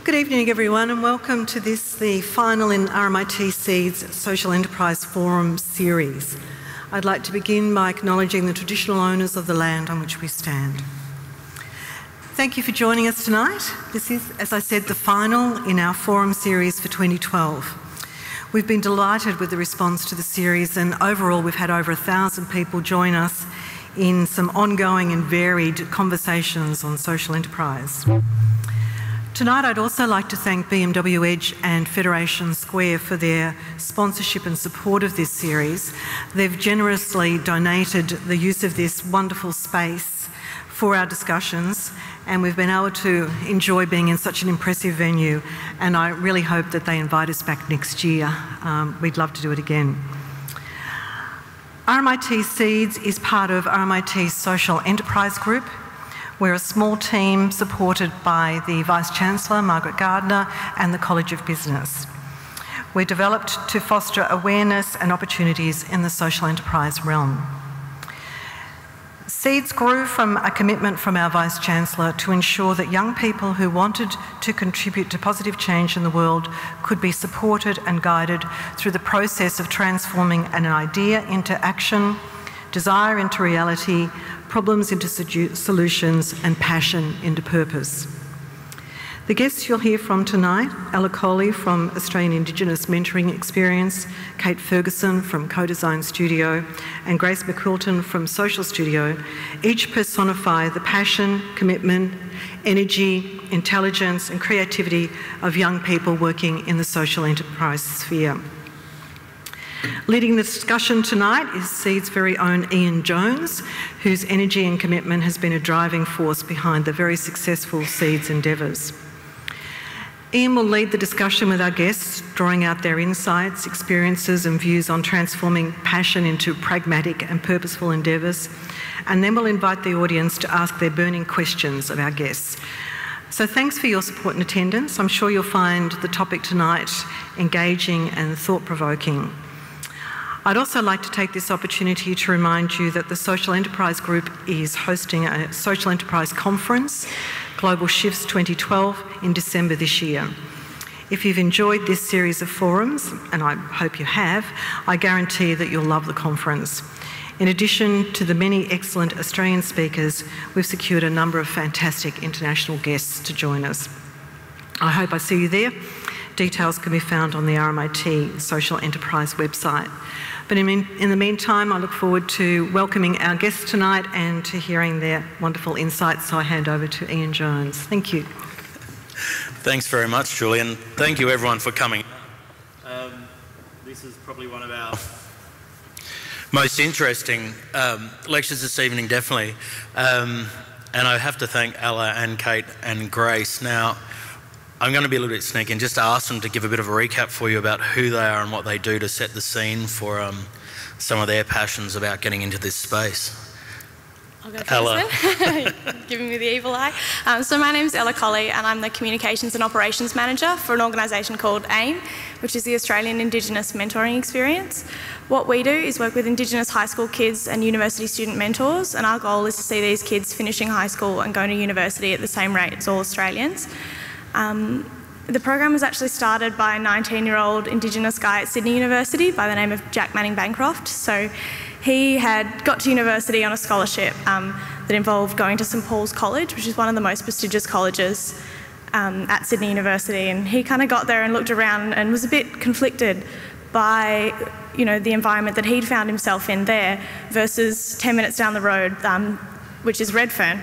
Good evening, everyone, and welcome to this, the final in RMIT Seeds Social Enterprise Forum series. I'd like to begin by acknowledging the traditional owners of the land on which we stand. Thank you for joining us tonight. This is, as I said, the final in our forum series for 2012. We've been delighted with the response to the series, and overall we've had over 1,000 people join us in some ongoing and varied conversations on social enterprise. Tonight I'd also like to thank BMW Edge and Federation Square for their sponsorship and support of this series. They've generously donated the use of this wonderful space for our discussions, and we've been able to enjoy being in such an impressive venue, and I really hope that they invite us back next year. We'd love to do it again. RMIT Seeds is part of RMIT's Social Enterprise Group. We're a small team supported by the Vice-Chancellor, Margaret Gardner, and the College of Business. We're developed to foster awareness and opportunities in the social enterprise realm. Seeds grew from a commitment from our Vice-Chancellor to ensure that young people who wanted to contribute to positive change in the world could be supported and guided through the process of transforming an idea into action, desire into reality, problems into solutions, and passion into purpose. The guests you'll hear from tonight, Ella Coley from Australian Indigenous Mentoring Experience, Kate Ferguson from Co-Design Studio, and Grace McQuilton from Social Studio, each personify the passion, commitment, energy, intelligence, and creativity of young people working in the social enterprise sphere. Leading the discussion tonight is Seeds' very own Ian Jones, whose energy and commitment has been a driving force behind the very successful Seeds endeavours. Ian will lead the discussion with our guests, drawing out their insights, experiences and views on transforming passion into pragmatic and purposeful endeavours, and then we'll invite the audience to ask their burning questions of our guests. So thanks for your support and attendance. I'm sure you'll find the topic tonight engaging and thought-provoking. I'd also like to take this opportunity to remind you that the Social Enterprise Group is hosting a Social Enterprise Conference, Global Shifts 2012, in December this year. If you've enjoyed this series of forums, and I hope you have, I guarantee that you'll love the conference. In addition to the many excellent Australian speakers, we've secured a number of fantastic international guests to join us. I hope I see you there. Details can be found on the RMIT Social Enterprise website. But in the meantime, I look forward to welcoming our guests tonight and to hearing their wonderful insights. So I hand over to Ian Jones. Thank you. Thanks very much, Julian. Thank you, everyone, for coming. This is probably one of our most interesting lectures this evening, definitely. And I have to thank Ella and Kate and Grace. Now, I'm going to be a little bit sneaky and just ask them to give a bit of a recap for you about who they are and what they do to set the scene for some of their passions about getting into this space. I'll go first. Giving me the evil eye. So my name's Ella Coley and I'm the Communications and Operations Manager for an organisation called AIM, which is the Australian Indigenous Mentoring Experience. What we do is work with Indigenous high school kids and university student mentors, and our goal is to see these kids finishing high school and going to university at the same rate as all Australians. The program was actually started by a 19-year-old Indigenous guy at Sydney University by the name of Jack Manning Bancroft. So he had got to university on a scholarship that involved going to St Paul's College, which is one of the most prestigious colleges at Sydney University. And he kind of got there and looked around and was a bit conflicted by, you know, the environment that he'd found himself in there versus 10 minutes down the road, which is Redfern.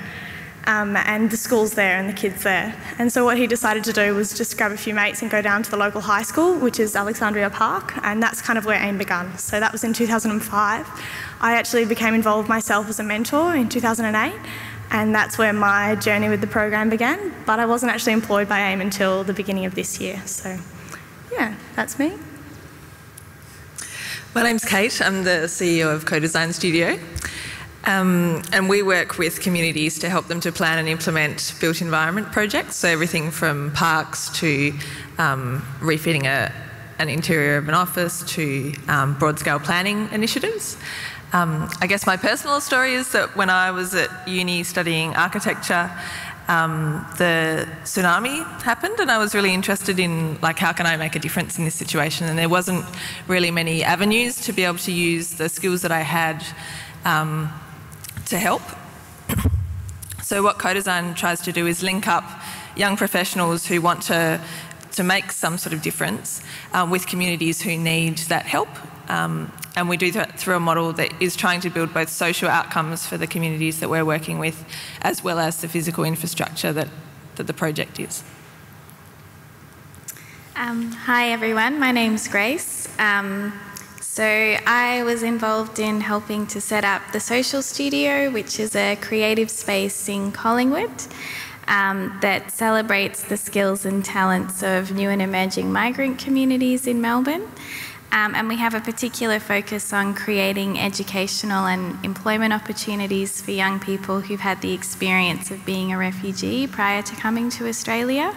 And the school's there and the kids there. And so what he decided to do was just grab a few mates and go down to the local high school, which is Alexandria Park, and that's kind of where AIM began. So that was in 2005. I actually became involved myself as a mentor in 2008, and that's where my journey with the program began, but I wasn't actually employed by AIM until the beginning of this year. So yeah, that's me. My name's Kate. I'm the CEO of Co-Design Studio. And we work with communities to help them to plan and implement built environment projects, so everything from parks to refitting an interior of an office to broad-scale planning initiatives. I guess my personal story is that when I was at uni studying architecture, the tsunami happened, and I was really interested in how can I make a difference in this situation, and there wasn't really many avenues to be able to use the skills that I had to help. So what co-design tries to do is link up young professionals who want to make some sort of difference with communities who need that help. And we do that through a model that is trying to build both social outcomes for the communities that we're working with, as well as the physical infrastructure that the project is. Hi everyone, my name's Grace. So I was involved in helping to set up the Social Studio, which is a creative space in Collingwood that celebrates the skills and talents of new and emerging migrant communities in Melbourne. And we have a particular focus on creating educational and employment opportunities for young people who've had the experience of being a refugee prior to coming to Australia.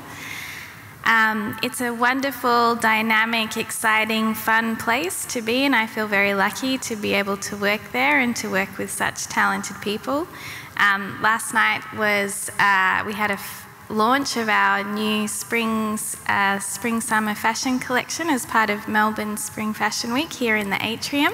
It's a wonderful, dynamic, exciting, fun place to be, and I feel very lucky to be able to work there and to work with such talented people. Last night was, we had a launch of our new spring-summer fashion collection as part of Melbourne Spring Fashion Week here in the atrium.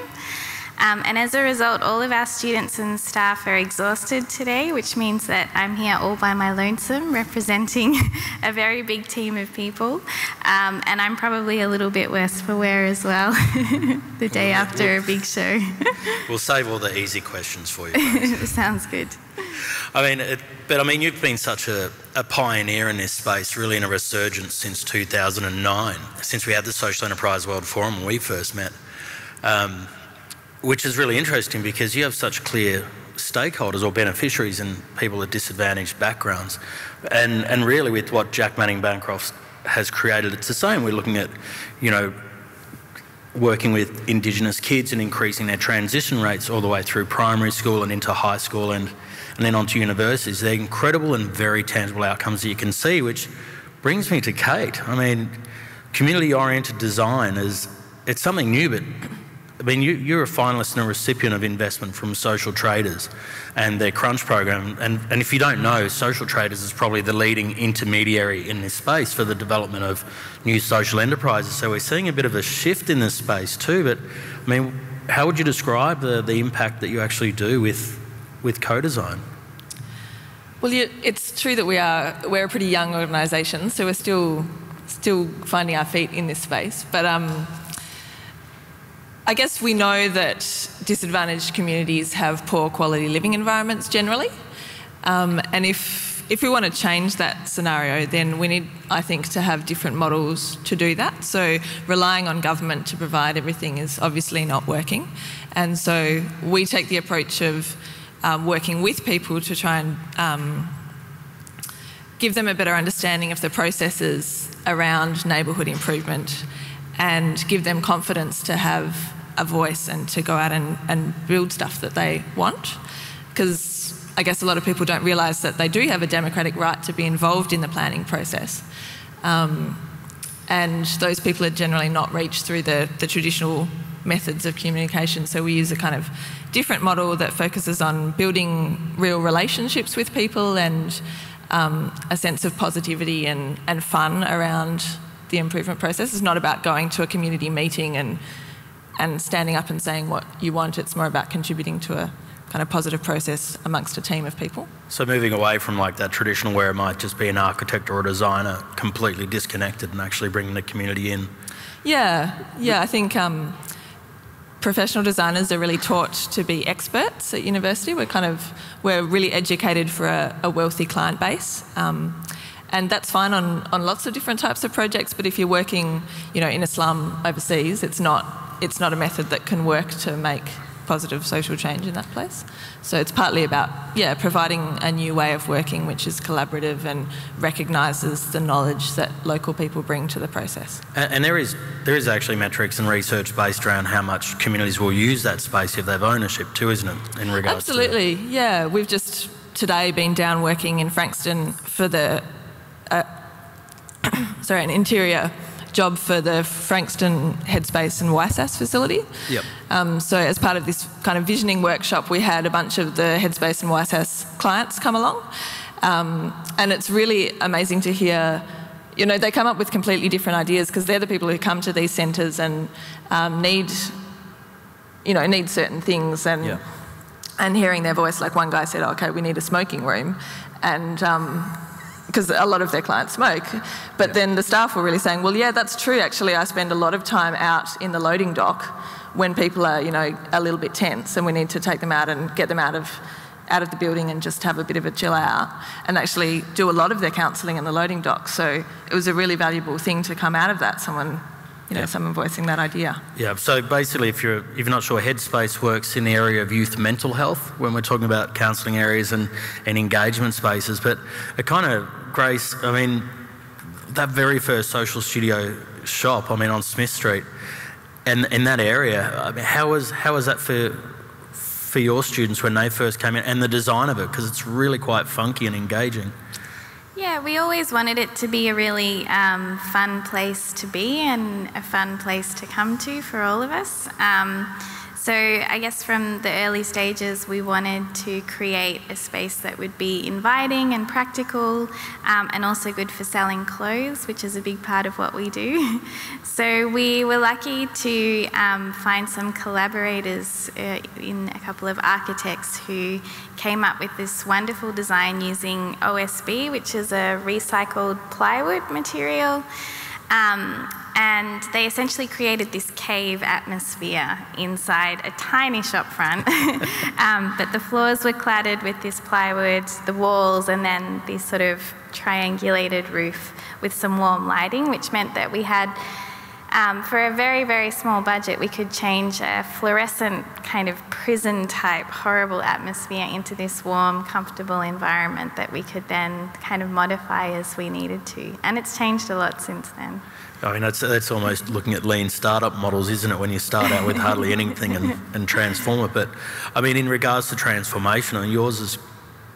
And as a result, all of our students and staff are exhausted today, which means that I'm here all by my lonesome, representing a very big team of people. And I'm probably a little bit worse for wear as well, the day after a big show. We'll save all the easy questions for you. Sounds good. I mean, you've been such a pioneer in this space, really in a resurgence since 2009, since we had the Social Enterprise World Forum when we first met. Which is really interesting because you have such clear stakeholders or beneficiaries and people with disadvantaged backgrounds. And really with what Jack Manning Bancroft has created, it's the same. We're looking at, working with Indigenous kids and increasing their transition rates all the way through primary school and into high school and then onto universities. They're incredible and very tangible outcomes that you can see, which brings me to Kate. I mean, community-oriented design it's something new, but I mean, you're a finalist and a recipient of investment from Social Traders and their Crunch program. And if you don't know, Social Traders is probably the leading intermediary in this space for the development of new social enterprises. So we're seeing a bit of a shift in this space too. But I mean, how would you describe the impact that you actually do with co-design? Well, it's true that we're a pretty young organisation, so we're still finding our feet in this space. But I guess we know that disadvantaged communities have poor quality living environments generally, and if we want to change that scenario, then we need, I think, to have different models to do that. So relying on government to provide everything is obviously not working, and so we take the approach of working with people to try and give them a better understanding of the processes around neighbourhood improvement and give them confidence to have a voice and to go out and build stuff that they want. Because I guess a lot of people don't realise that they do have a democratic right to be involved in the planning process. And those people are generally not reached through the traditional methods of communication. So we use a kind of different model that focuses on building real relationships with people and a sense of positivity and fun around the improvement process. It's not about going to a community meeting and standing up and saying what you want. It's more about contributing to a kind of positive process amongst a team of people. So moving away from like that traditional where it might just be an architect or a designer completely disconnected and actually bringing the community in. Yeah, I think professional designers are really taught to be experts at university. We're really educated for a wealthy client base. And that's fine on lots of different types of projects, but if you're working, in a slum overseas, it's not a method that can work to make positive social change in that place. So it's partly about, providing a new way of working which is collaborative and recognises the knowledge that local people bring to the process. And there is actually metrics and research based around how much communities will use that space if they have ownership too, isn't it, in regards Absolutely, to yeah. We've just today been down working in Frankston for the an interior job for the Frankston Headspace and YSAS facility. Yep. So as part of this kind of visioning workshop, we had a bunch of the Headspace and YSAS clients come along. And it's really amazing to hear, you know, they come up with completely different ideas because they're the people who come to these centres and need certain things, and hearing their voice, like one guy said, okay, we need a smoking room, and because a lot of their clients smoke, but then the staff were really saying, well, yeah, that's true, actually, I spend a lot of time out in the loading dock when people are, you know, a little bit tense, and we need to take them out and get them out of the building and just have a bit of a chill out, and actually do a lot of their counselling in the loading dock. So it was a really valuable thing to come out of that, someone voicing that idea. Yeah, so basically if you're not sure, Headspace works in the area of youth mental health when we're talking about counselling areas and engagement spaces, but it kind of, Grace, I mean, that very first social studio shop, I mean, on Smith Street, and in that area, I mean, how was that for your students when they first came in, and the design of it, because it's really quite funky and engaging? Yeah, we always wanted it to be a really fun place to be and a fun place to come to for all of us. So I guess from the early stages we wanted to create a space that would be inviting and practical, and also good for selling clothes, which is a big part of what we do. So we were lucky to find some collaborators in a couple of architects who came up with this wonderful design using OSB, which is a recycled plywood material. And they essentially created this cave atmosphere inside a tiny shop front. But the floors were cladded with this plywood, the walls, and then this sort of triangulated roof with some warm lighting, which meant that we had, for a very, very small budget, we could change a fluorescent kind of prison-type horrible atmosphere into this warm, comfortable environment that we could then kind of modify as we needed to. And it's changed a lot since then. I mean, that's almost looking at lean startup models, isn't it, when you start out with hardly anything and transform it. But, I mean, in regards to transformation, I mean,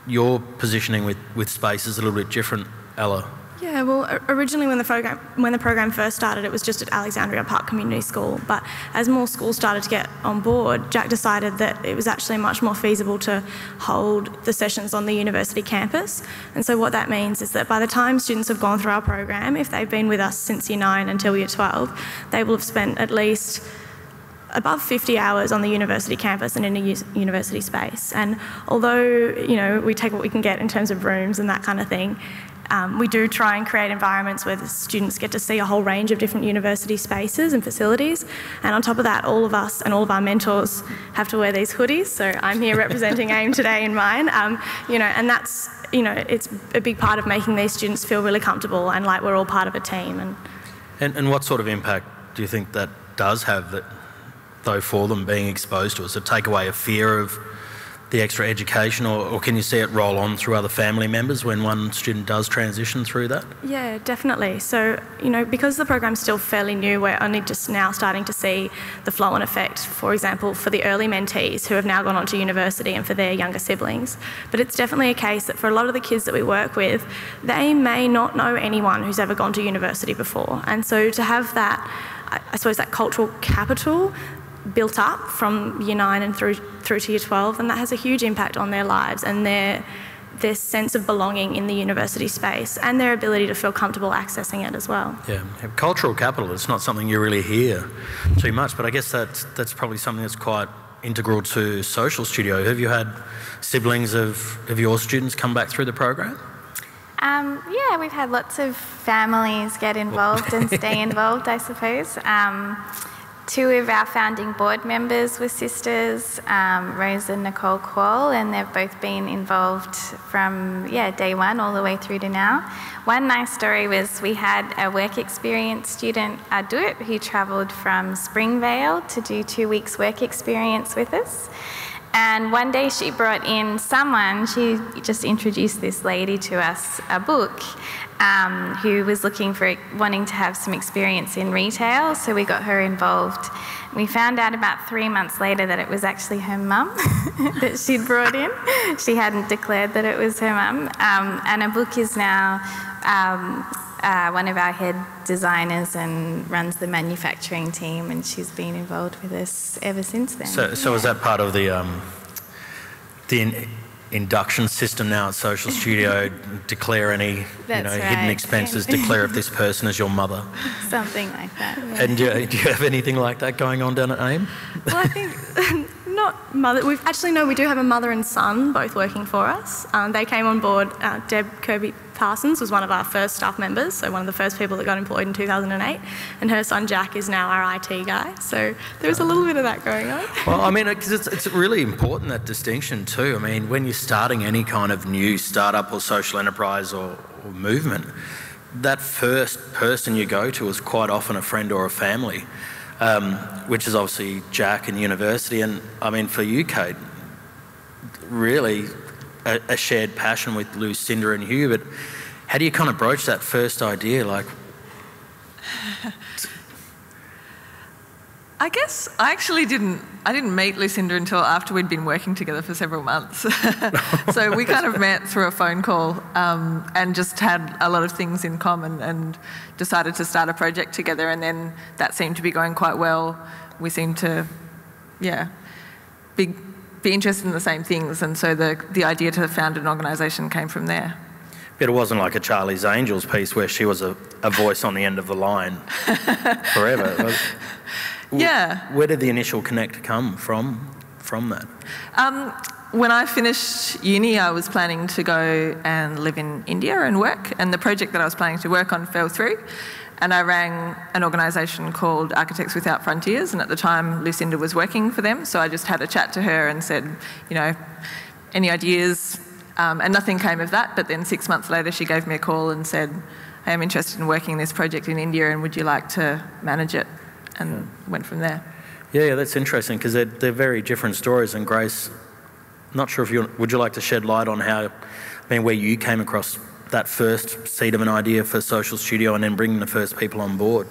your positioning with space is a little bit different, Ella. Yeah, well, originally when the program first started, it was just at Alexandria Park Community School. But as more schools started to get on board, Jack decided that it was actually much more feasible to hold the sessions on the university campus. And so what that means is that by the time students have gone through our program, if they've been with us since Year 9 until Year 12, they will have spent at least above 50 hours on the university campus and in a university space. And although, you know, we take what we can get in terms of rooms and that kind of thing, we do try and create environments where the students get to see a whole range of different university spaces and facilities. And on top of that, all of us and all of our mentors have to wear these hoodies. So I'm here representing AIM today in mine. You know, and that's, you know, it's a big part of making these students feel really comfortable and like we're all part of a team. And what sort of impact do you think that does have, though, for them being exposed to it? Does it take away a fear of the extra education, or can you see it roll on through other family members when one student does transition through that? Yeah, definitely. So, you know, because the program's still fairly new, we're only just now starting to see the flow-on effect, for example, for the early mentees who have now gone on to university and for their younger siblings. But it's definitely a case that for a lot of the kids that we work with, they may not know anyone who's ever gone to university before. And so to have that, I suppose, that cultural capital built up from Year 9 and through to Year 12, and that has a huge impact on their lives and their sense of belonging in the university space and their ability to feel comfortable accessing it as well. Yeah, cultural capital, it's not something you really hear too much, but I guess that's probably something that's quite integral to Social Studio. Have you had siblings of your students come back through the program? Yeah, we've had lots of families get involved and stay involved, I suppose. Two of our founding board members were sisters, Rose and Nicole Quall, and they've both been involved from day one all the way through to now. One nice story was we had a work experience student, Adut, who travelled from Springvale to do 2 weeks work experience with us. And one day she brought in someone, she just introduced this lady to us, a book, who was wanting to have some experience in retail, so we got her involved. We found out about 3 months later that it was actually her mum that she'd brought in. She hadn't declared that it was her mum. And a book is now one of our head designers and runs the manufacturing team, and she's been involved with us ever since then. So was that part of the induction system now at Social Studio. Declare any hidden expenses, declare if this person is your mother. Something like that. Yeah. And do you have anything like that going on down at AIM? Well, I think not mother. We do have a mother and son both working for us. They came on board. Deb Kirby Parsons was one of our first staff members, so one of the first people that got employed in 2008, and her son Jack is now our IT guy. So there's a little bit of that going on. Well, I mean, because it's really important, that distinction too. I mean, when you're starting any kind of new startup or social enterprise or movement, that first person you go to is quite often a friend or a family, which is obviously Jack in university. And I mean, for you, Kate, really a shared passion with Lucinda and Hugh, but how do you kind of broach that first idea? Like, I guess I actually didn't meet Lucinda until after we'd been working together for several months. So we kind of met through a phone call and just had a lot of things in common and decided to start a project together, and then that seemed to be going quite well. We seemed to, be interested in the same things, and so the idea to found an organisation came from there. But it wasn't like a Charlie's Angels piece where she was a voice on the end of the line forever. Yeah. Where did the initial connect come from that? When I finished uni, I was planning to go and live in India and work, and the project that I was planning to work on fell through. And I rang an organisation called Architects Without Frontiers, and at the time Lucinda was working for them, so I just had a chat to her and said, any ideas? And nothing came of that, but then 6 months later she gave me a call and said, hey, I'm interested in working this project in India, and would you like to manage it? And went from there. Yeah, that's interesting, because they're very different stories. And Grace, not sure if would you like to shed light on where you came across that first seed of an idea for Social Studio and then bringing the first people on board?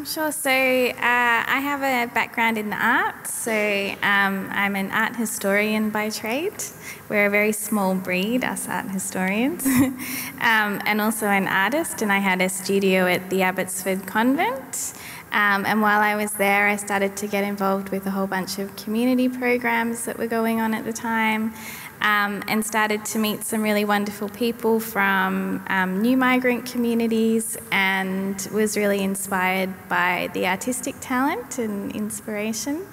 Sure. So I have a background in the arts. So I'm an art historian by trade. We're a very small breed, us art historians, and also an artist. And I had a studio at the Abbotsford Convent. And while I was there, I started to get involved with a whole bunch of community programs that were going on at the time. And started to meet some really wonderful people from new migrant communities, and was really inspired by the artistic talent and inspiration.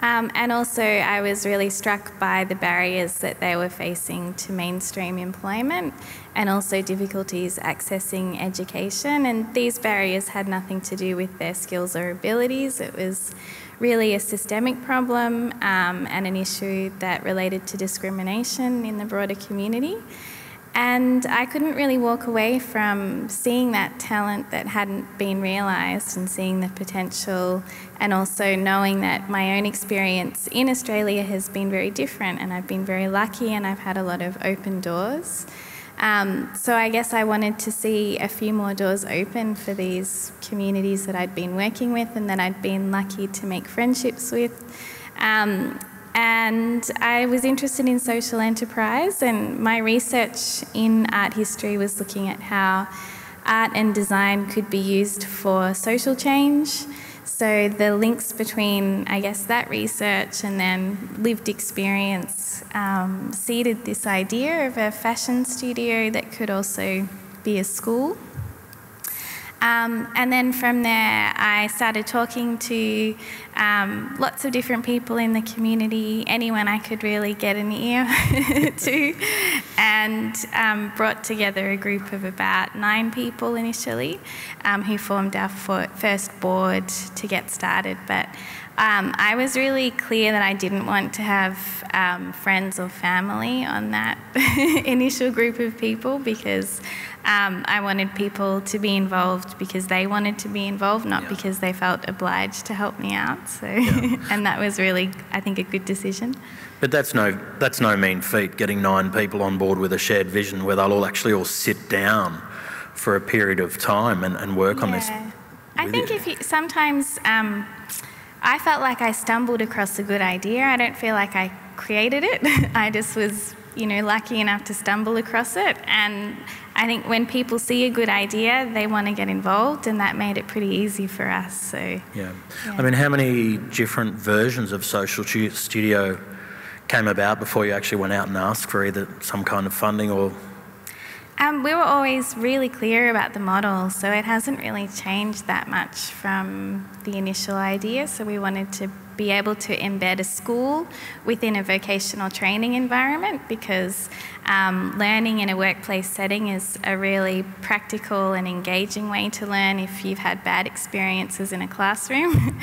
And also I was really struck by the barriers that they were facing to mainstream employment, and also difficulties accessing education. And these barriers had nothing to do with their skills or abilities. It was really a systemic problem and an issue that related to discrimination in the broader community. And I couldn't really walk away from seeing that talent that hadn't been realised and seeing the potential, and also knowing that my own experience in Australia has been very different, and I've been very lucky and I've had a lot of open doors. So I guess I wanted to see a few more doors open for these communities that I'd been working with and that I'd been lucky to make friendships with. And I was interested in social enterprise, and my research in art history was looking at how art and design could be used for social change. So the links between, I guess, that research and then lived experience seeded this idea of a fashion studio that could also be a school. And then from there, I started talking to lots of different people in the community, anyone I could really get an ear to, and brought together a group of about 9 people initially, who formed our first board to get started. But I was really clear that I didn't want to have friends or family on that initial group of people, because I wanted people to be involved because they wanted to be involved, not because they felt obliged to help me out. So, and that was really, I think, a good decision. But that's no mean feat, getting 9 people on board with a shared vision where they'll all sit down for a period of time and work on this. I think sometimes I felt like I stumbled across a good idea. I don't feel like I created it. I just was, lucky enough to stumble across it. And I think when people see a good idea, they want to get involved, and that made it pretty easy for us. So yeah. I mean, how many different versions of Social Studio came about before you actually went out and asked for either some kind of funding or? We were always really clear about the model, so it hasn't really changed that much from the initial idea. So we wanted to be able to embed a school within a vocational training environment, because learning in a workplace setting is a really practical and engaging way to learn if you've had bad experiences in a classroom.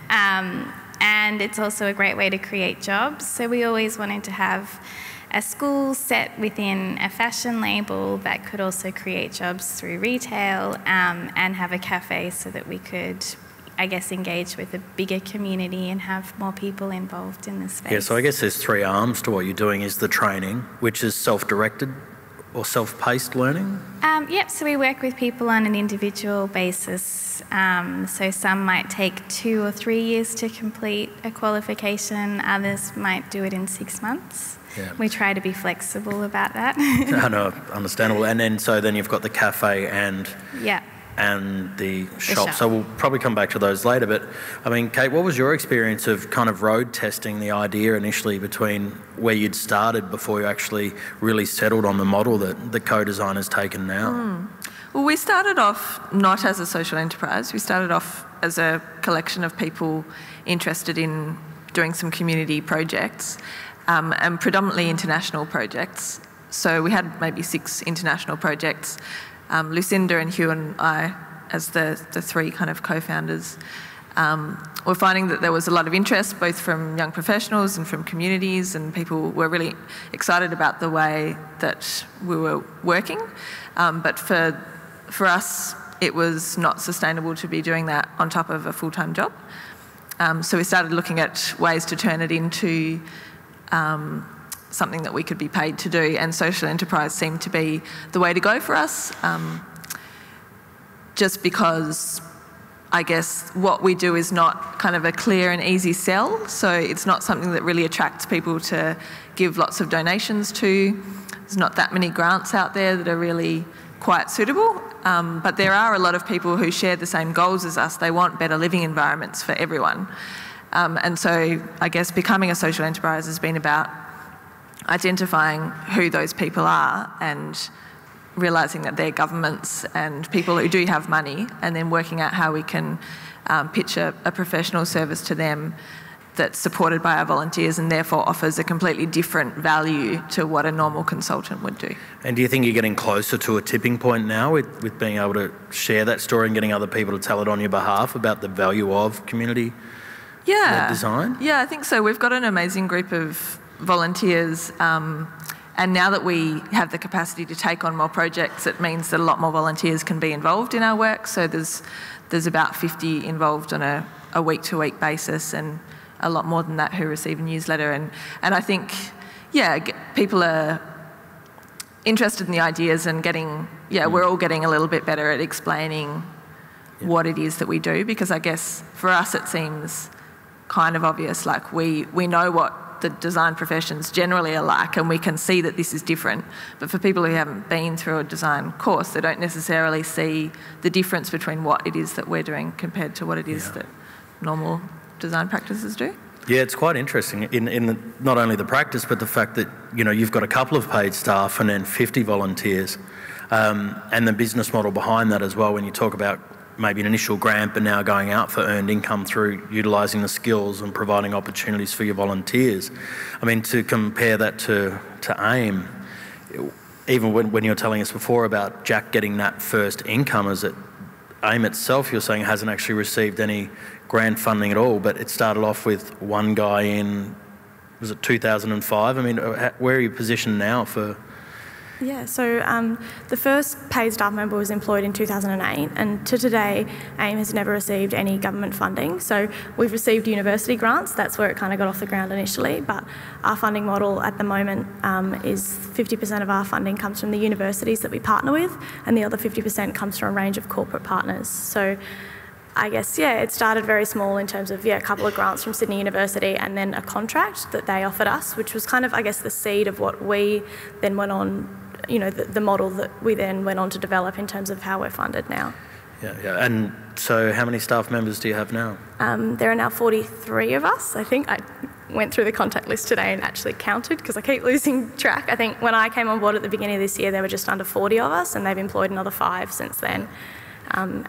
And it's also a great way to create jobs. So we always wanted to have a school set within a fashion label that could also create jobs through retail, and have a cafe so that we could, I guess, engage with a bigger community and have more people involved in the space. Yeah, so I guess there's three arms to what you're doing. Is the training, which is self-directed or self-paced learning? Yep, so we work with people on an individual basis. So some might take 2 or 3 years to complete a qualification, others might do it in 6 months. Yeah. We try to be flexible about that. No, understandable. And then you've got the cafe and yeah. and the shop. So we'll probably come back to those later. But I mean, Kate, what was your experience of kind of road testing the idea initially between where you'd started before you actually really settled on the model that the co-design has taken now? Well, we started off not as a social enterprise. We started off as a collection of people interested in doing some community projects, and predominantly international projects. So we had maybe 6 international projects. Lucinda and Hugh and I, as the 3 kind of co-founders, were finding that there was a lot of interest both from young professionals and from communities, and people were really excited about the way that we were working. But for us, it was not sustainable to be doing that on top of a full-time job. So we started looking at ways to turn it into something that we could be paid to do, and social enterprise seemed to be the way to go for us, just because I guess what we do is not kind of a clear and easy sell, so it's not something that really attracts people to give lots of donations to. There's not that many grants out there that are really quite suitable, but there are a lot of people who share the same goals as us. They want better living environments for everyone. And so I guess becoming a social enterprise has been about identifying who those people are and realising that they're governments and people who do have money, and then working out how we can pitch a professional service to them that's supported by our volunteers and therefore offers a completely different value to what a normal consultant would do. And do you think you're getting closer to a tipping point now with being able to share that story and getting other people to tell it on your behalf about the value of community design? Yeah, I think so. We've got an amazing group of volunteers, and now that we have the capacity to take on more projects, it means that a lot more volunteers can be involved in our work. So there's about 50 involved on a week-to-week basis, and a lot more than that who receive a newsletter. And I think, people are interested in the ideas and we're all getting a little bit better at explaining what it is that we do, because I guess for us it seems kind of obvious, like we know what the design professions generally are like, and we can see that this is different. But for people who haven't been through a design course, they don't necessarily see the difference between what it is that we're doing compared to what it is that normal design practices do. Yeah, it's quite interesting in not only the practice, but the fact that you've got a couple of paid staff and then 50 volunteers, and the business model behind that as well. When you talk about maybe an initial grant, but now going out for earned income through utilising the skills and providing opportunities for your volunteers. I mean, to compare that to AIM, even when you were telling us before about Jack getting that first income, is it AIM itself, you're saying, hasn't actually received any grant funding at all, but it started off with one guy in, was it 2005? I mean, where are you positioned now for? Yeah, so the first paid staff member was employed in 2008, and to today, AIM has never received any government funding. So we've received university grants, that's where it kind of got off the ground initially, but our funding model at the moment is 50% of our funding comes from the universities that we partner with, and the other 50% comes from a range of corporate partners. So I guess, it started very small in terms of, a couple of grants from Sydney University and then a contract that they offered us, which was kind of, I guess, the seed of what we then went on, the model that we then went on to develop in terms of how we're funded now. Yeah. And so how many staff members do you have now? There are now 43 of us. I think I went through the contact list today and actually counted because I keep losing track. I think when I came on board at the beginning of this year, there were just under 40 of us, and they've employed another 5 since then. And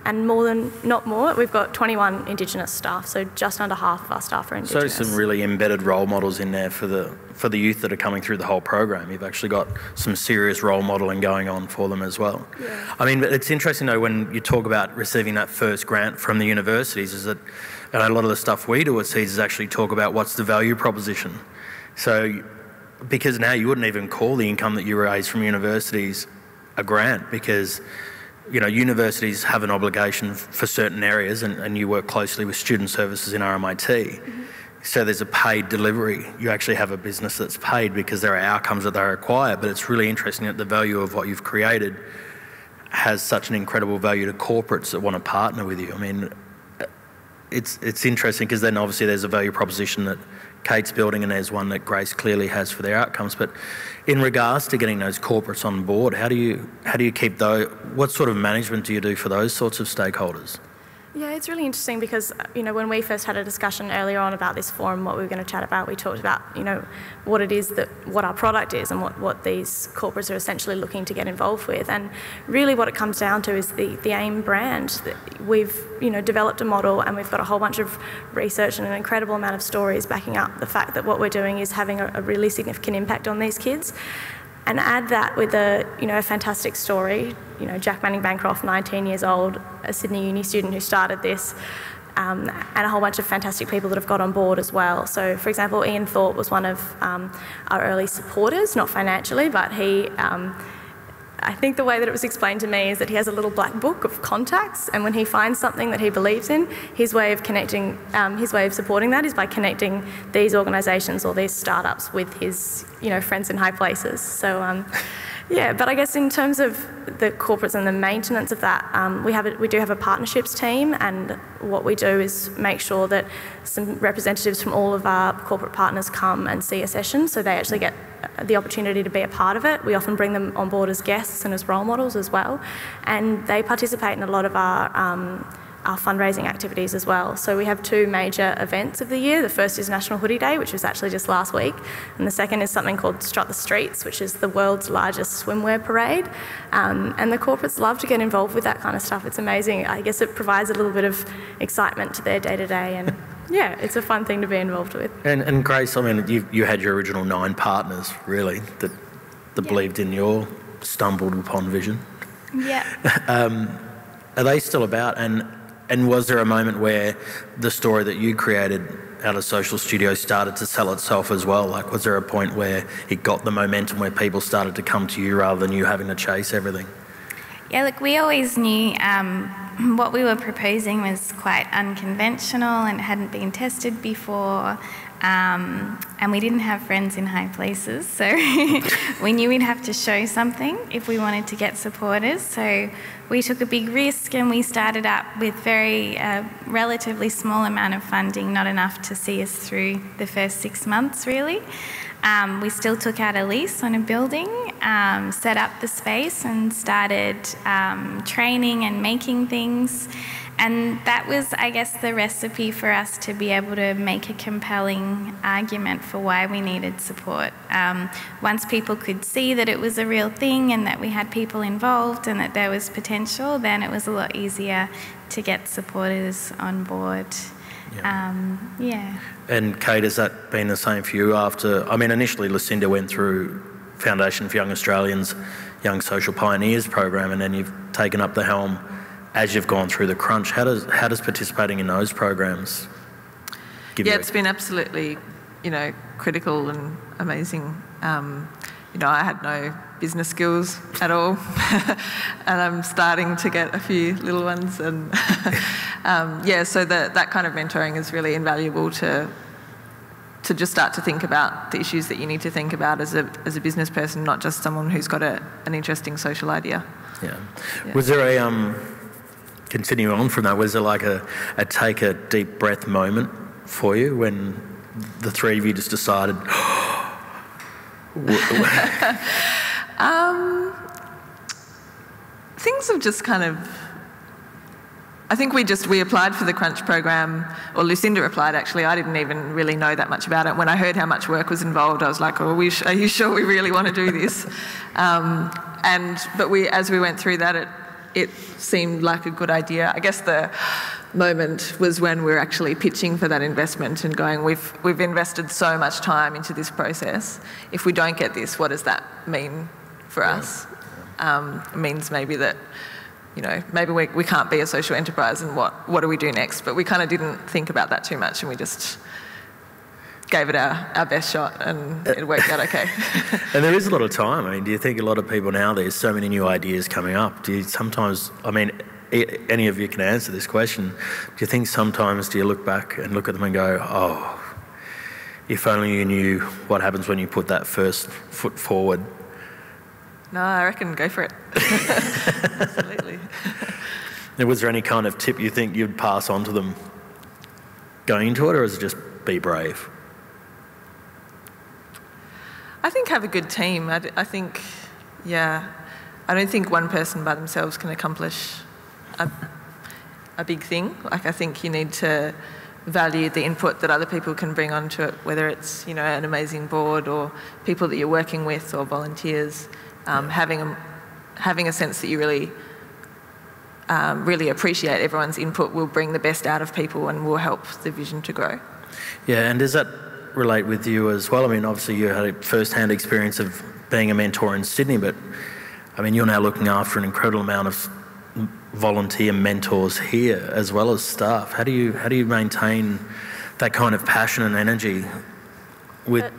not more, we've got 21 Indigenous staff, so just under half of our staff are Indigenous. So some really embedded role models in there for the youth that are coming through the whole program. You've actually got some serious role modelling going on for them as well. Yeah. I mean, it's interesting though when you talk about receiving that first grant from the universities, is that a lot of the stuff we do at Seeds is actually talk about what's the value proposition. So, because now you wouldn't even call the income that you raise from universities a grant, because universities have an obligation for certain areas, and you work closely with student services in RMIT. So there's a paid delivery. You actually have a business that's paid because there are outcomes that they require, but it's really interesting that the value of what you've created has such an incredible value to corporates that want to partner with you. I mean, it's interesting because then obviously there's a value proposition that Kate's building, and there's one that Grace clearly has for their outcomes. But in regards to getting those corporates on board, how do you keep those? What sort of management do you do for those sorts of stakeholders? Yeah, it's really interesting because, when we first had a discussion earlier on about this forum, what we were going to chat about, we talked about, what it is what our product is and what these corporates are essentially looking to get involved with. And really what it comes down to is the AIM brand. We've, developed a model, and we've got a whole bunch of research and an incredible amount of stories backing up the fact that what we're doing is having a really significant impact on these kids. And add that with a fantastic story. Jack Manning Bancroft, 19 years old, a Sydney Uni student who started this, and a whole bunch of fantastic people that have got on board as well. So, for example, Ian Thorpe was one of our early supporters, not financially, but he, I think the way that it was explained to me is that he has a little black book of contacts, and when he finds something that he believes in, his way of supporting that is by connecting these organisations or these startups with his, friends in high places. So, yeah, but I guess in terms of the corporates and the maintenance of that, we do have a partnerships team, and what we do is make sure that some representatives from all of our corporate partners come and see a session, so they actually get the opportunity to be a part of it. We often bring them on board as guests and as role models as well, and they participate in a lot of our fundraising activities as well. So we have 2 major events of the year. The first is National Hoodie Day, which was actually just last week, and the second is something called Strut the Streets, which is the world's largest swimwear parade. And the corporates love to get involved with that kind of stuff. It's amazing. I guess it provides a little bit of excitement to their day-to-day, and yeah, it's a fun thing to be involved with. And Grace, I mean, you had your original 9 partners, really, that believed in your stumbled upon vision. Yeah. Are they still about? And was there a moment where the story that you created out of Social Studio started to sell itself as well? Like, was there a point where it got the momentum where people started to come to you rather than you having to chase everything? Yeah, look, we always knew what we were proposing was quite unconventional and hadn't been tested before, and we didn't have friends in high places, so we knew we'd have to show something if we wanted to get supporters. So we took a big risk, and we started up with relatively small amount of funding, not enough to see us through the first 6 months really. We still took out a lease on a building, set up the space and started training and making things. And that was, I guess, the recipe for us to be able to make a compelling argument for why we needed support. Once people could see that it was a real thing and that we had people involved and that there was potential, then it was a lot easier to get supporters on board. Yeah. And Kate, has that been the same for you after, I mean, initially Lucinda went through Foundation for Young Australians, Young Social Pioneers program, and then you've taken up the helm as you've gone through the crunch. How does participating in those programs give you? Yeah, it's been absolutely, critical and amazing. I had no business skills at all, and I'm starting to get a few little ones. And so that kind of mentoring is really invaluable to just start to think about the issues that you need to think about as a business person, not just someone who's got an interesting social idea. Yeah. Was there a continue on from that? Was there like a take a deep breath moment for you when the 3 of you just decided? Things have just kind of I think we applied for the Crunch program, or Lucinda applied actually. I didn't even really know that much about it. When I heard how much work was involved, I was like, oh, are you sure we really want to do this? But as we went through that, it seemed like a good idea. I guess the moment was when we were actually pitching for that investment and going, we've invested so much time into this process. If we don't get this, what does that mean for us? It means maybe that, maybe we can't be a social enterprise, and what do we do next? But we kind of didn't think about that too much, and we just gave it our best shot, and it worked out okay. And there is a lot of time. I mean, do you think a lot of people now, there's so many new ideas coming up, do you sometimes, any of you can answer this question, do you think sometimes, do you look back and look at them and go, oh, if only you knew what happens when you put that first foot forward? No, I reckon go for it. Absolutely. Was there any kind of tip you think you'd pass on to them going into it, or is it just be brave? I think have a good team. I think, I don't think one person by themselves can accomplish a big thing. Like, I think you need to value the input that other people can bring onto it, whether it's, an amazing board or people that you're working with or volunteers. Having a sense that you really appreciate everyone's input will bring the best out of people and will help the vision to grow. Yeah, and does that relate with you as well? I mean, obviously you had a first-hand experience of being a mentor in Sydney, but I mean, you're now looking after an incredible amount of volunteer mentors here as well as staff. How do you maintain that kind of passion and energy with...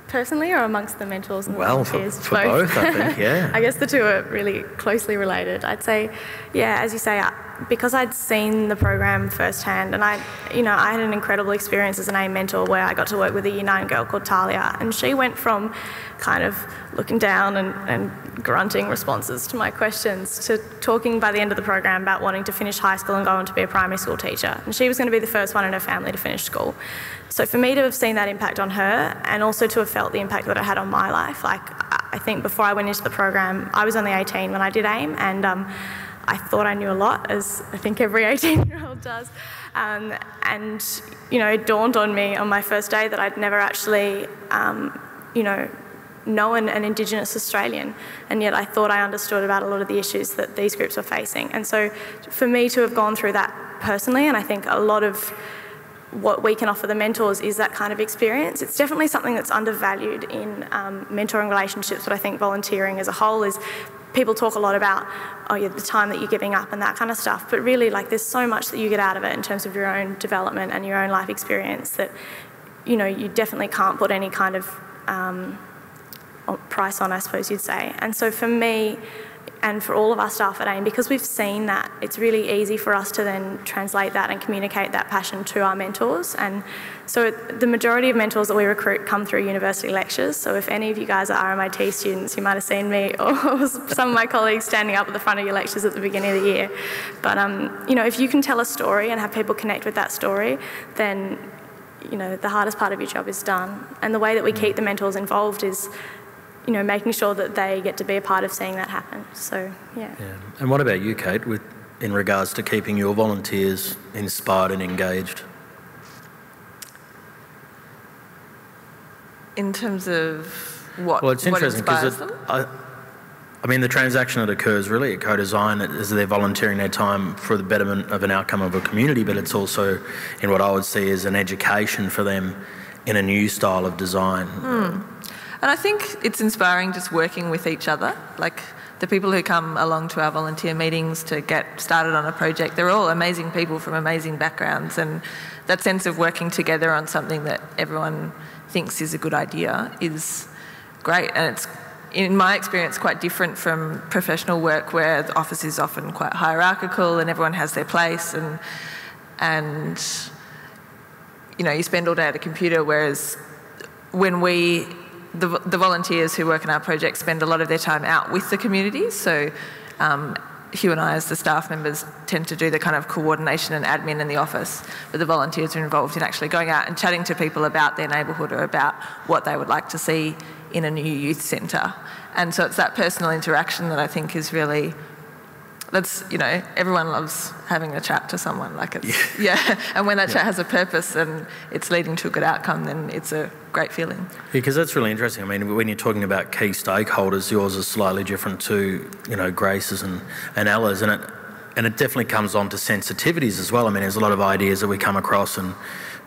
Personally, or amongst the mentors and the volunteers? volunteers? For both, I think, yeah. I guess the two are really closely related. I'd say, as you say, because I'd seen the program firsthand, and I had an incredible experience as an AIM mentor where I got to work with a Year 9 girl called Talia, and she went from kind of looking down and grunting responses to my questions to talking by the end of the program about wanting to finish high school and go on to be a primary school teacher. And she was going to be the first one in her family to finish school. So for me to have seen that impact on her, and also to have felt the impact that it had on my life, like, I think before I went into the program, I was only 18 when I did AIM, and I thought I knew a lot, as I think every 18-year-old does. And it dawned on me on my first day that I'd never actually, known an Indigenous Australian, and yet I thought I understood about a lot of the issues that these groups were facing. And so for me to have gone through that personally, and I think a lot of what we can offer the mentors is that kind of experience. It's definitely something that's undervalued in mentoring relationships, but I think volunteering as a whole is, people talk a lot about, the time that you're giving up and that kind of stuff, but really, there's so much that you get out of it in terms of your own development and your own life experience that, you definitely can't put any kind of price on, I suppose you'd say. And so for me, and for all of our staff at AIM, because we've seen that, it's really easy for us to then translate that and communicate that passion to our mentors. And so the majority of mentors that we recruit come through university lectures. So if any of you guys are RMIT students, you might have seen me or some of my colleagues standing up at the front of your lectures at the beginning of the year. But, if you can tell a story and have people connect with that story, then, the hardest part of your job is done. And the way that we keep the mentors involved is, making sure that they get to be a part of seeing that happen. So, yeah. And what about you, Kate, in regards to keeping your volunteers inspired and engaged? In terms of what? Well, it's interesting because the transaction that occurs really at co-design is they're volunteering their time for the betterment of an outcome of a community, but it's also in what I would see as an education for them in a new style of design. And I think it's inspiring just working with each other. Like, the people who come along to our volunteer meetings to get started on a project, they're all amazing people from amazing backgrounds, and that sense of working together on something that everyone thinks is a good idea is great. And it's, in my experience, quite different from professional work where the office is often quite hierarchical and everyone has their place, and you spend all day at a computer, whereas when the volunteers who work in our project spend a lot of their time out with the community. So Hugh and I, as the staff members, tend to do the kind of coordination and admin in the office, but the volunteers are involved in actually going out and chatting to people about their neighbourhood or about what they would like to see in a new youth centre. And so it's that personal interaction that I think is really that's, you know, everyone loves having a chat to someone. Like it's, yeah. And when that chat has a purpose and it's leading to a good outcome, then it's a great feeling. Yeah, because that's really interesting. I mean, when you're talking about key stakeholders, yours is slightly different to, you know, Grace's and Ella's, and it definitely comes on to sensitivities as well. I mean, there's a lot of ideas that we come across and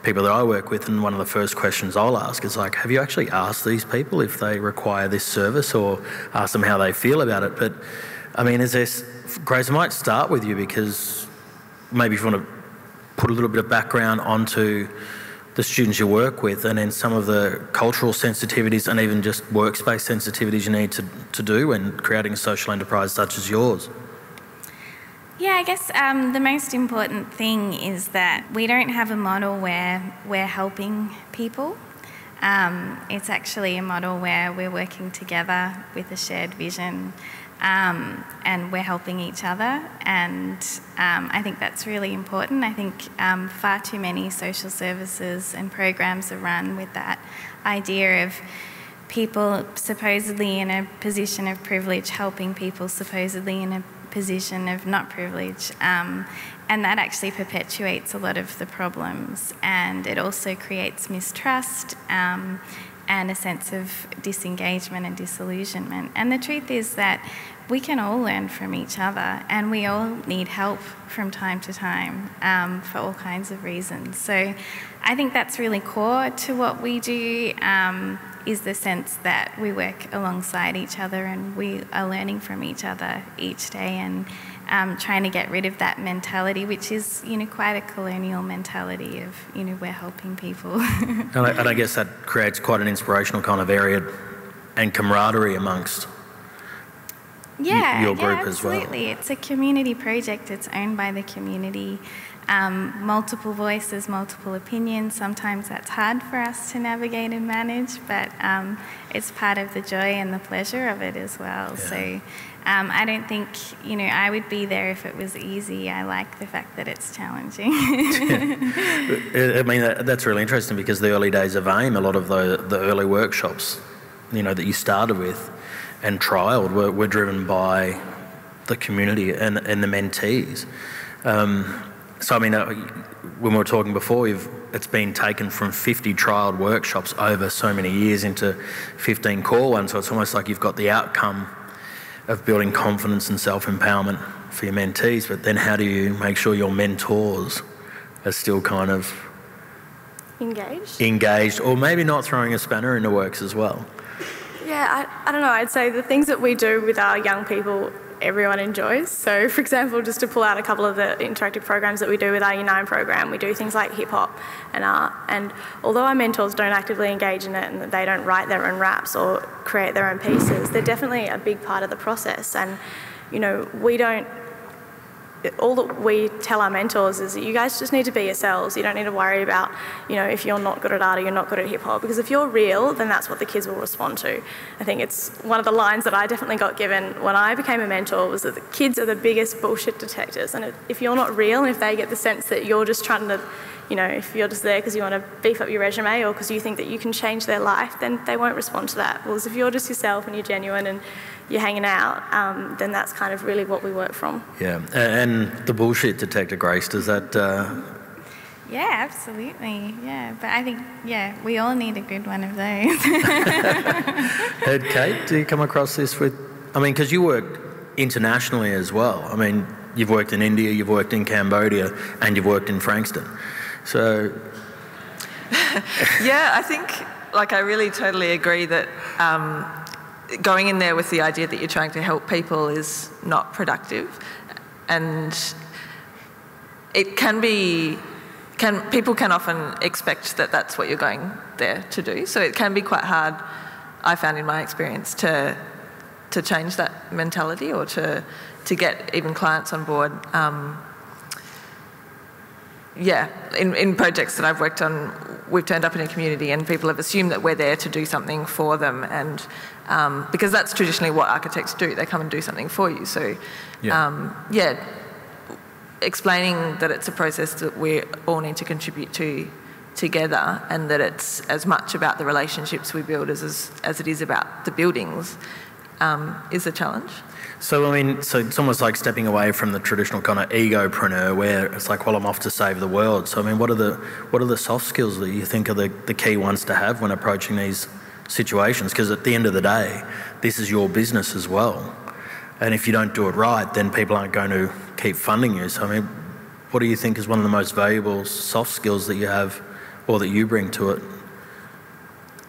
people that I work with, and one of the first questions I'll ask is like, have you actually asked these people if they require this service, or ask them how they feel about it? But I mean, Grace, I might start with you, because maybe if you want to put a little bit of background onto the students you work with, and then some of the cultural sensitivities and even just workspace sensitivities you need to do when creating a social enterprise such as yours. Yeah, I guess the most important thing is that we don't have a model where we're helping people. It's actually a model where we're working together with a shared vision, and we're helping each other, and I think that's really important. I think far too many social services and programs are run with that idea of people supposedly in a position of privilege helping people supposedly in a position of not privilege, and that actually perpetuates a lot of the problems, and it also creates mistrust and a sense of disengagement and disillusionment. And the truth is that we can all learn from each other, and we all need help from time to time for all kinds of reasons. So I think that's really core to what we do, is the sense that we work alongside each other and we are learning from each other each day, and trying to get rid of that mentality, which is, you know, quite a colonial mentality of, you know, we're helping people. And I guess that creates quite an inspirational kind of area and camaraderie amongst your group as well. Absolutely. It's a community project. It's owned by the community. Multiple voices, multiple opinions. Sometimes that's hard for us to navigate and manage, but it's part of the joy and the pleasure of it as well. Yeah. So I don't think, you know, I would be there if it was easy. I like the fact that it's challenging. I mean, that's really interesting, because the early days of AIM, a lot of the early workshops, you know, that you started with and trialled were driven by the community and the mentees. So, I mean, when we were talking before, it's been taken from 50 trialled workshops over so many years into 15 core ones. So it's almost like you've got the outcome of building confidence and self-empowerment for your mentees, but then how do you make sure your mentors are still kind of engaged, or maybe not throwing a spanner in the works as well? Yeah, I don't know. I'd say the things that we do with our young people, everyone enjoys. So, for example, just to pull out a couple of the interactive programs that we do with our Unite program, we do things like hip hop and art. And although our mentors don't actively engage in it and they don't write their own raps or create their own pieces, they're definitely a big part of the process. And, you know, all that we tell our mentors is that you guys just need to be yourselves. You don't need to worry about, you know, if you're not good at art or you're not good at hip hop, because if you're real, then that's what the kids will respond to. I think it's one of the lines that I definitely got given when I became a mentor, was that the kids are the biggest bullshit detectors, and if you're not real, and if they get the sense that you're just trying to, you know, if you're just there because you want to beef up your resume or because you think that you can change their life, then they won't respond to that. Whereas if you're just yourself and you're genuine and you're hanging out, then that's kind of really what we work from. Yeah, and the bullshit detector, Grace, does that... Yeah, absolutely, yeah. But I think, yeah, we all need a good one of those. Kate, do you come across this with... I mean, because you work internationally as well. I mean, you've worked in India, you've worked in Cambodia, and you've worked in Frankston. So... Yeah, I think, like, I really totally agree that going in there with the idea that you're trying to help people is not productive, and it can be... people can often expect that that's what you're going there to do, so it can be quite hard, I found in my experience, to change that mentality or to get even clients on board. Yeah, in projects that I've worked on, we've turned up in a community and people have assumed that we're there to do something for them, and because that's traditionally what architects do, they come and do something for you. So yeah, explaining that it's a process that we all need to contribute to together, and that it's as much about the relationships we build as it is about the buildings, is a challenge. So, I mean, so it's almost like stepping away from the traditional kind of egopreneur where it's like, well, I'm off to save the world. So, I mean, what are the soft skills that you think are the key ones to have when approaching these situations? Because at the end of the day, this is your business as well. And if you don't do it right, then people aren't going to keep funding you. So, I mean, what do you think is one of the most valuable soft skills that you have or that you bring to it,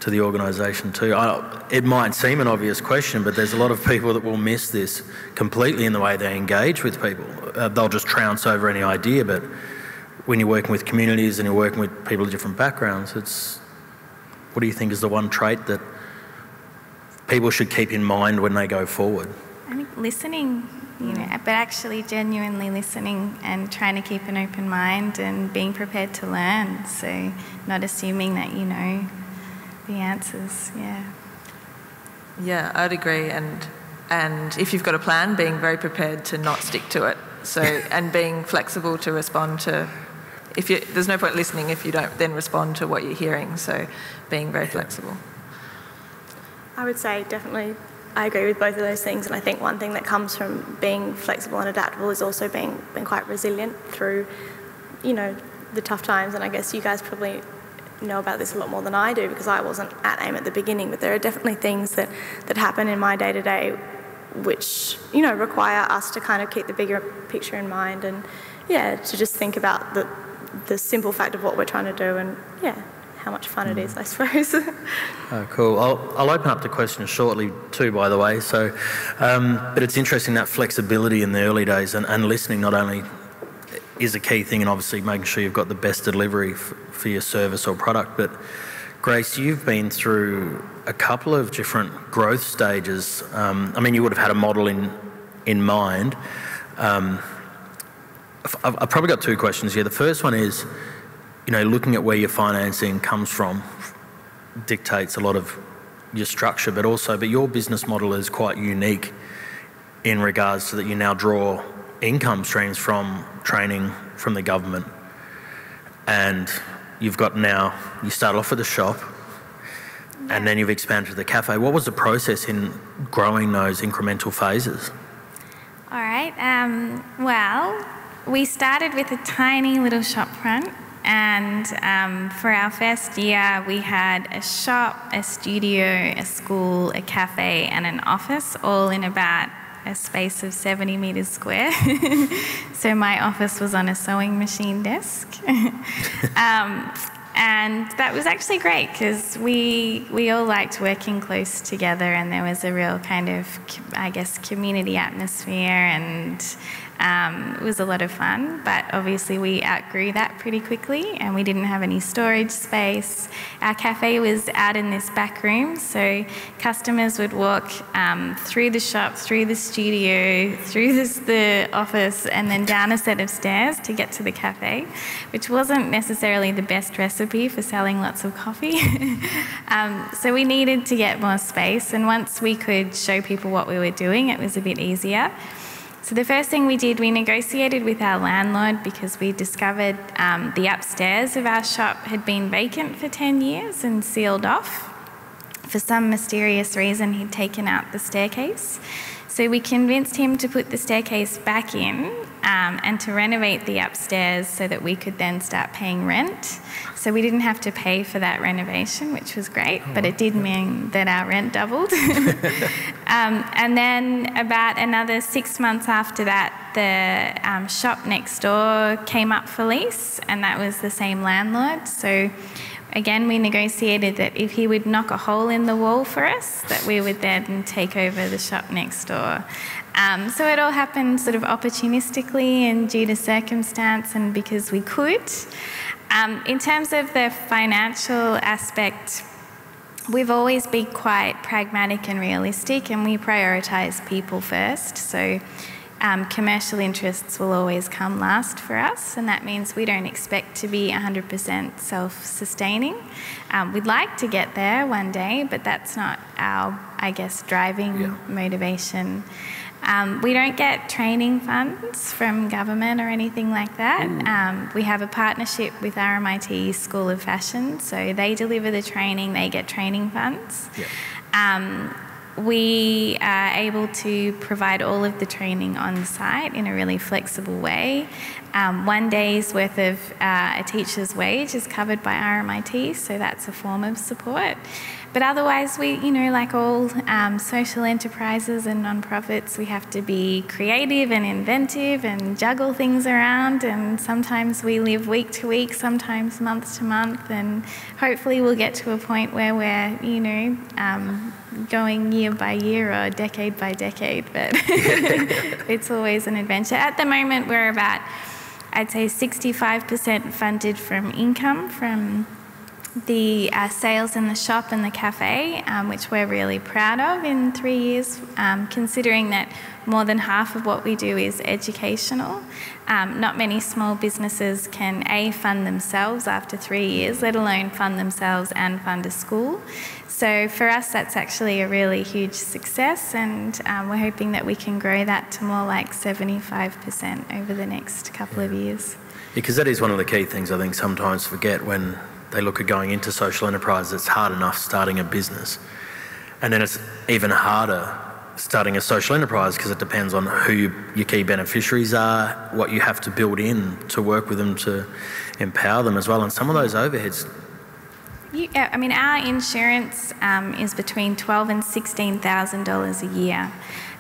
to the organisation too? It might seem an obvious question, but there's a lot of people that will miss this completely in the way they engage with people. They'll just trounce over any idea, but when you're working with communities and you're working with people of different backgrounds, what do you think is the one trait that people should keep in mind when they go forward? I think listening, but actually genuinely listening and trying to keep an open mind and being prepared to learn. So not assuming that you know the answers, Yeah, I'd agree. And if you've got a plan, being very prepared to not stick to it. So, and being flexible to respond to, there's no point listening if you don't then respond to what you're hearing. So being very flexible. I would say definitely I agree with both of those things, and I think one thing that comes from being flexible and adaptable is also being quite resilient through, the tough times. And I guess you guys probably know about this a lot more than I do because I wasn't at AIM at the beginning, but there are definitely things that happen in my day-to-day which, require us to kind of keep the bigger picture in mind and, to just think about the simple fact of what we're trying to do and, how much fun it is, I suppose. Oh, cool. I'll open up the questions shortly too, by the way. So, but it's interesting that flexibility in the early days and listening not only is a key thing, and obviously making sure you've got the best delivery for your service or product. But Grace, you've been through a couple of different growth stages. I mean, you would have had a model in mind. I've probably got two questions here. The first one is, looking at where your financing comes from dictates a lot of your structure, but your business model is quite unique in regards to that you now draw income streams from training from the government, and you start off with a shop and then you've expanded to the cafe. What was the process in growing those incremental phases? All right, well, we started with a tiny little shop front, and for our first year we had a shop, a studio, a school, a cafe and an office all in about a space of 70 metres square. So my office was on a sewing machine desk. And that was actually great because we all liked working close together, and there was a real kind of, community atmosphere, and it was a lot of fun. But obviously we outgrew that pretty quickly and we didn't have any storage space. Our cafe was out in this back room, so customers would walk through the shop, through the studio, through the office, and then down a set of stairs to get to the cafe, which wasn't necessarily the best recipe for selling lots of coffee. So we needed to get more space, and once we could show people what we were doing, it was a bit easier. So the first thing we did, we negotiated with our landlord because we discovered the upstairs of our shop had been vacant for 10 years and sealed off. For some mysterious reason, he'd taken out the staircase. So we convinced him to put the staircase back in and to renovate the upstairs so that we could then start paying rent. So we didn't have to pay for that renovation, which was great, but it did mean that our rent doubled. And then about another 6 months after that, the shop next door came up for lease, and that was the same landlord. So again, we negotiated that if he would knock a hole in the wall for us, that we would then take over the shop next door. So it all happened sort of opportunistically and due to circumstance and because we could. In terms of the financial aspect, we've always been quite pragmatic and realistic, and we prioritise people first. So commercial interests will always come last for us, and that means we don't expect to be 100% self-sustaining. We'd like to get there one day, but that's not our, driving motivation. We don't get training funds from government or anything like that. We have a partnership with RMIT School of Fashion, so they deliver the training, they get training funds. we are able to provide all of the training on site in a really flexible way. 1 day's worth of a teacher's wage is covered by RMIT, so that's a form of support. But otherwise, we, like all social enterprises and non-profits, we have to be creative and inventive and juggle things around, and sometimes we live week to week, sometimes month to month, and hopefully we'll get to a point where we're, going year by year or decade by decade, but it's always an adventure. At the moment, we're about, I'd say, 65% funded from income from the sales in the shop and the cafe, which we're really proud of in 3 years, considering that more than half of what we do is educational. Not many small businesses can fund themselves after 3 years, let alone fund themselves and fund a school. So for us, that's actually a really huge success, and we're hoping that we can grow that to more like 75% over the next couple of years. Because that is one of the key things I think sometimes forget when they look at going into social enterprise. It's hard enough starting a business, and then it's even harder starting a social enterprise because it depends on who your key beneficiaries are, what you have to build in to work with them to empower them as well, and some of those overheads. Yeah, I mean, our insurance is between $12,000 and $16,000 a year.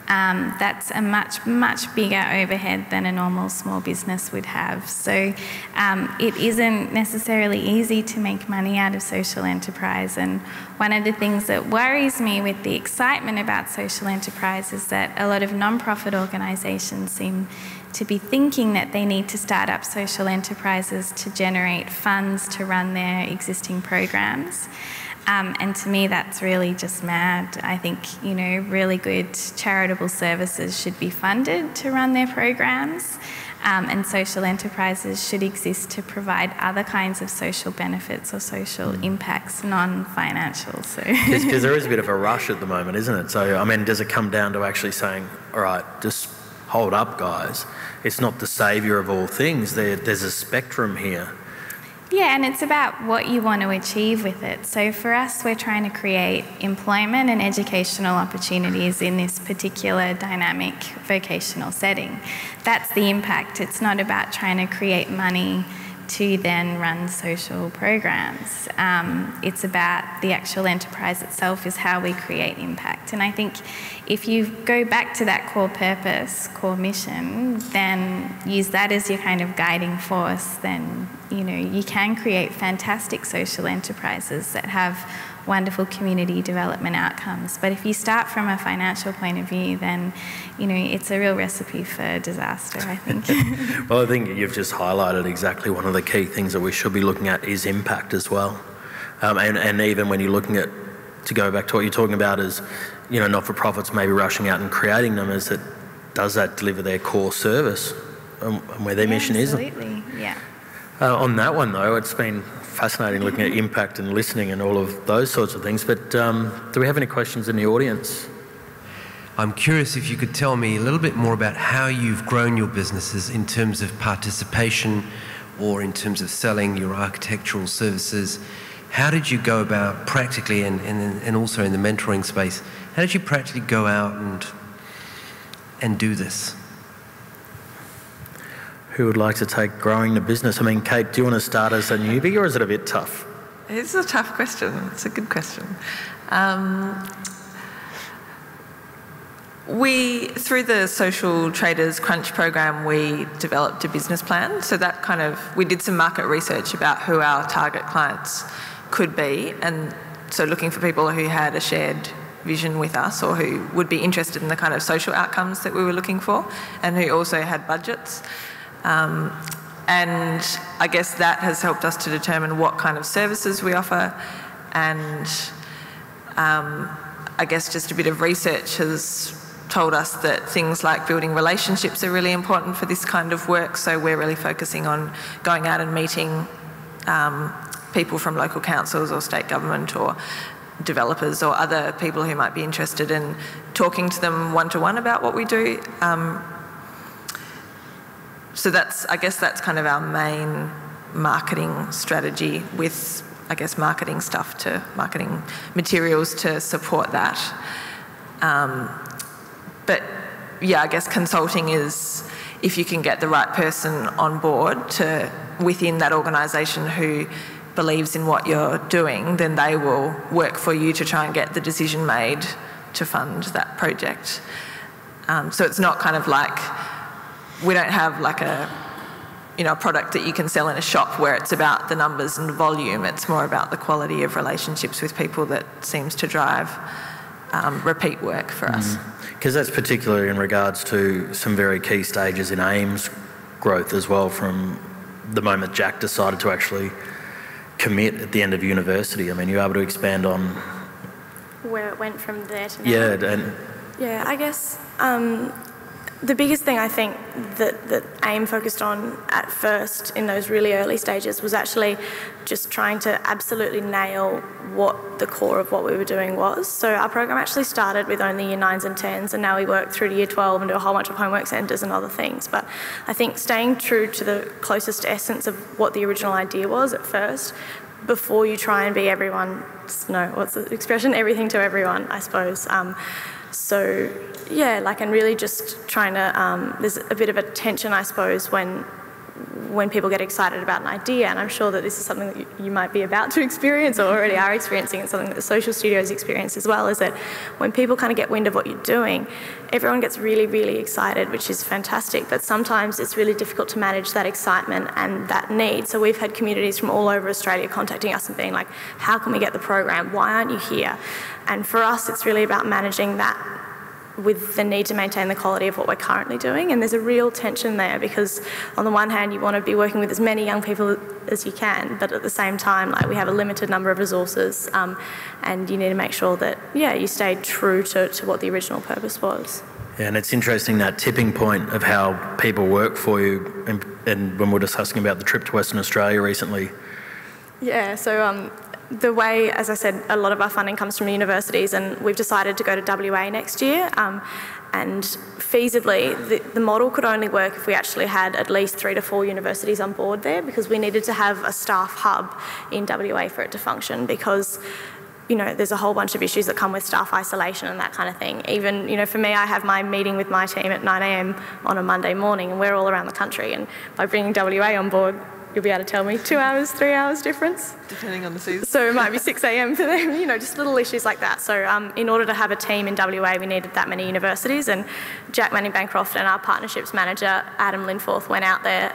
That's a much bigger overhead than a normal small business would have. So it isn't necessarily easy to make money out of social enterprise. And one of the things that worries me with the excitement about social enterprise is that a lot of non-profit organisations seem to be thinking that they need to start up social enterprises to generate funds to run their existing programs. And to me, that's really just mad. I think, really good charitable services should be funded to run their programs, and social enterprises should exist to provide other kinds of social benefits or social impacts, non-financial. So. Because there is a bit of a rush at the moment, isn't it? So, I mean, does it come down to actually saying, all right, just hold up, guys. It's not the saviour of all things. There's a spectrum here. Yeah, and it's about what you want to achieve with it. So for us, we're trying to create employment and educational opportunities in this particular dynamic vocational setting. That's the impact. It's not about trying to create money to then run social programs. It's about the actual enterprise itself is how we create impact. And I think if you go back to that core purpose, core mission, then use that as your kind of guiding force, then you can create fantastic social enterprises that have wonderful community development outcomes. But if you start from a financial point of view, then it's a real recipe for disaster, I think. Well, I think you've just highlighted exactly one of the key things that we should be looking at is impact as well. And even when you're looking at, to go back to what you're talking about is, not-for-profits maybe rushing out and creating them, is that does that deliver their core service and where their mission is? Absolutely, yeah. On that one though, it's been fascinating looking at impact and listening and all of those sorts of things, but do we have any questions in the audience? I'm curious if you could tell me a little bit more about how you've grown your businesses in terms of participation or in terms of selling your architectural services. How did you go about practically, and also in the mentoring space, how did you practically go out and do this? Who would like to take growing the business? I mean, Kate, do you want to start as a newbie, or is it a bit tough? It's a tough question. It's a good question. Through the Social Traders Crunch program, we developed a business plan. So that we did some market research about who our target clients could be, and so looking for people who had a shared vision with us or who would be interested in the kind of social outcomes that we were looking for, and who also had budgets. And I guess that has helped us to determine what kind of services we offer, and I guess just a bit of research has told us that things like building relationships are really important for this kind of work, so we're really focusing on going out and meeting people from local councils or state government or developers or other people who might be interested in talking to them one-to-one about what we do. So I guess that's kind of our main marketing strategy, with, marketing materials to support that. But yeah, I guess consulting is if you can get the right person on board within that organisation who believes in what you're doing, then they will work for you to try and get the decision made to fund that project. So it's not kind of like, we don't have like a product that you can sell in a shop where it's about the numbers and the volume. It's more about the quality of relationships with people that seems to drive repeat work for us. Because that's particularly in regards to some very key stages in AIM's growth as well, from the moment Jack decided to actually commit at the end of university. I mean, you're able to expand on where it went from there to now. Yeah, I guess the biggest thing I think that AIM focused on at first in those really early stages was actually just trying to absolutely nail what the core of what we were doing was. So our program actually started with only year 9s and 10s, and now we work through to year 12 and do a whole bunch of homework centres and other things. But I think staying true to the closest essence of what the original idea was at first, before you try and be what's the expression? Everything to everyone, I suppose. So yeah, and really just trying to, there's a bit of a tension, I suppose, when people get excited about an idea, and I'm sure that this is something that you might be about to experience or already are experiencing, and something that the social studios experience as well, is that when people kind of get wind of what you're doing, everyone gets really, really excited, which is fantastic, but sometimes it's really difficult to manage that excitement and that need. So we've had communities from all over Australia contacting us and being like, how can we get the program? Why aren't you here? And for us, it's really about managing that with the need to maintain the quality of what we're currently doing. And there's a real tension there, because on the one hand you want to be working with as many young people as you can, but at the same time we have a limited number of resources, and you need to make sure that you stay true to what the original purpose was. Yeah, and it's interesting, that tipping point of how people work for you, and when we were discussing about the trip to Western Australia recently. Yeah, so the way, as I said, a lot of our funding comes from universities, and we've decided to go to WA next year, and feasibly the model could only work if we actually had at least 3 to 4 universities on board there, because we needed to have a staff hub in WA for it to function, because there's a whole bunch of issues that come with staff isolation and that kind of thing. Even, for me, I have my meeting with my team at 9 a.m. on a Monday morning, and we're all around the country, and by bringing WA on board, you'll be able to tell me 2 hours, 3 hours difference. Depending on the season. So it might be 6 a.m. for them, just little issues like that. So in order to have a team in WA, we needed that many universities, and Jack Manning-Bancroft and our partnerships manager, Adam Linforth, went out there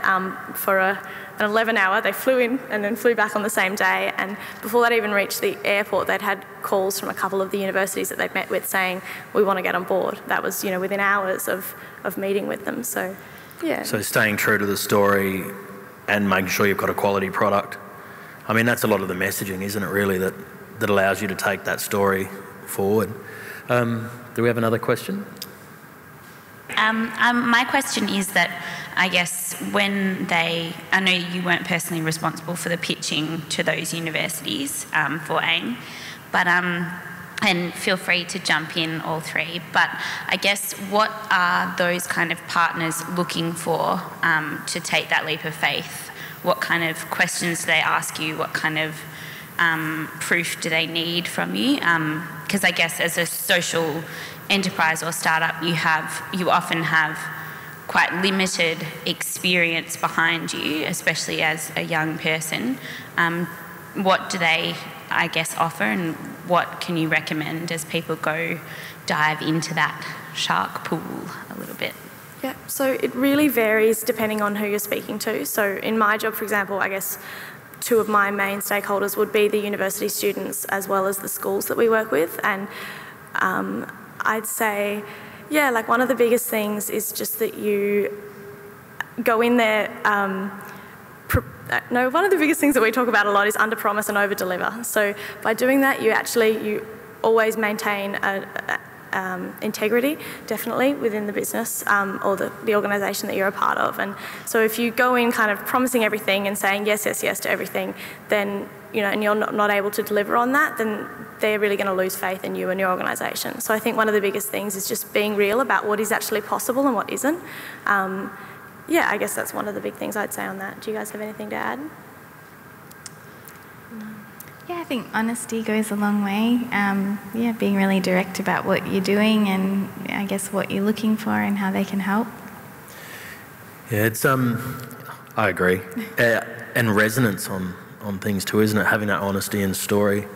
for an 11-hour. They flew in and then flew back on the same day, and before they'd even reached the airport, they'd had calls from a couple of the universities that they'd met with saying, we want to get on board. That was, within hours of meeting with them. So, yeah. So staying true to the story and making sure you've got a quality product. I mean, that's a lot of the messaging, isn't it, really, that allows you to take that story forward. Do we have another question? My question is that, I guess, I know you weren't personally responsible for the pitching to those universities for AIM, but and feel free to jump in, all three, but I guess what are those kind of partners looking for to take that leap of faith? What kind of questions do they ask you? What kind of proof do they need from you? Because I guess as a social enterprise or startup, you often have quite limited experience behind you, especially as a young person. What do they, I guess, offer, and what can you recommend as people go dive into that shark pool a little bit? Yeah, so it really varies depending on who you're speaking to. So in my job, for example, I guess 2 of my main stakeholders would be the university students as well as the schools that we work with. And I'd say, one of the biggest things is just that you go in there. One of the biggest things that we talk about a lot is under-promise and over-deliver. So by doing that, you always maintain integrity, definitely, within the business or the organisation that you're a part of. And so if you go in kind of promising everything and saying yes, yes, yes to everything, then, and you're not able to deliver on that, then they're really going to lose faith in you and your organisation. So I think one of the biggest things is just being real about what is actually possible and what isn't. I guess that's one of the big things I'd say on that. Do you guys have anything to add? Yeah, think honesty goes a long way. Yeah, being really direct about what you're doing and I guess what you're looking for and how they can help. Yeah, it's I agree, and resonance on things too, isn't it? Having that honesty and story.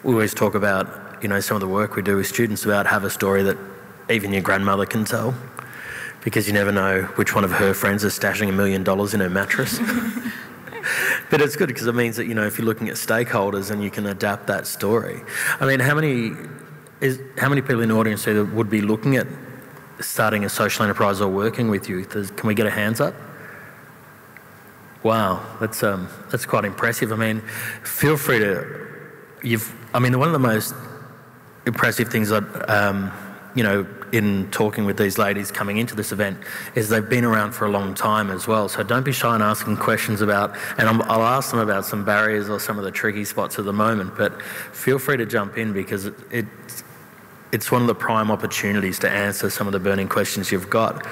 We always talk about, you know, some of the work we do with students about have a story that even your grandmother can tell, because you never know which one of her friends is stashing $1 million in her mattress. But it's good because it means that, you know, if you're looking at stakeholders and you can adapt that story. I mean, how many people in the audience here would be looking at starting a social enterprise or working with youth? Can we get a hands up? Wow, that's quite impressive. I mean, feel free to. One of the most impressive things that you know, in talking with these ladies coming into this event is they've been around for a long time as well. So don't be shy in asking questions about, and I'll ask them about some barriers or some of the tricky spots at the moment, but feel free to jump in because it's one of the prime opportunities to answer some of the burning questions you've got.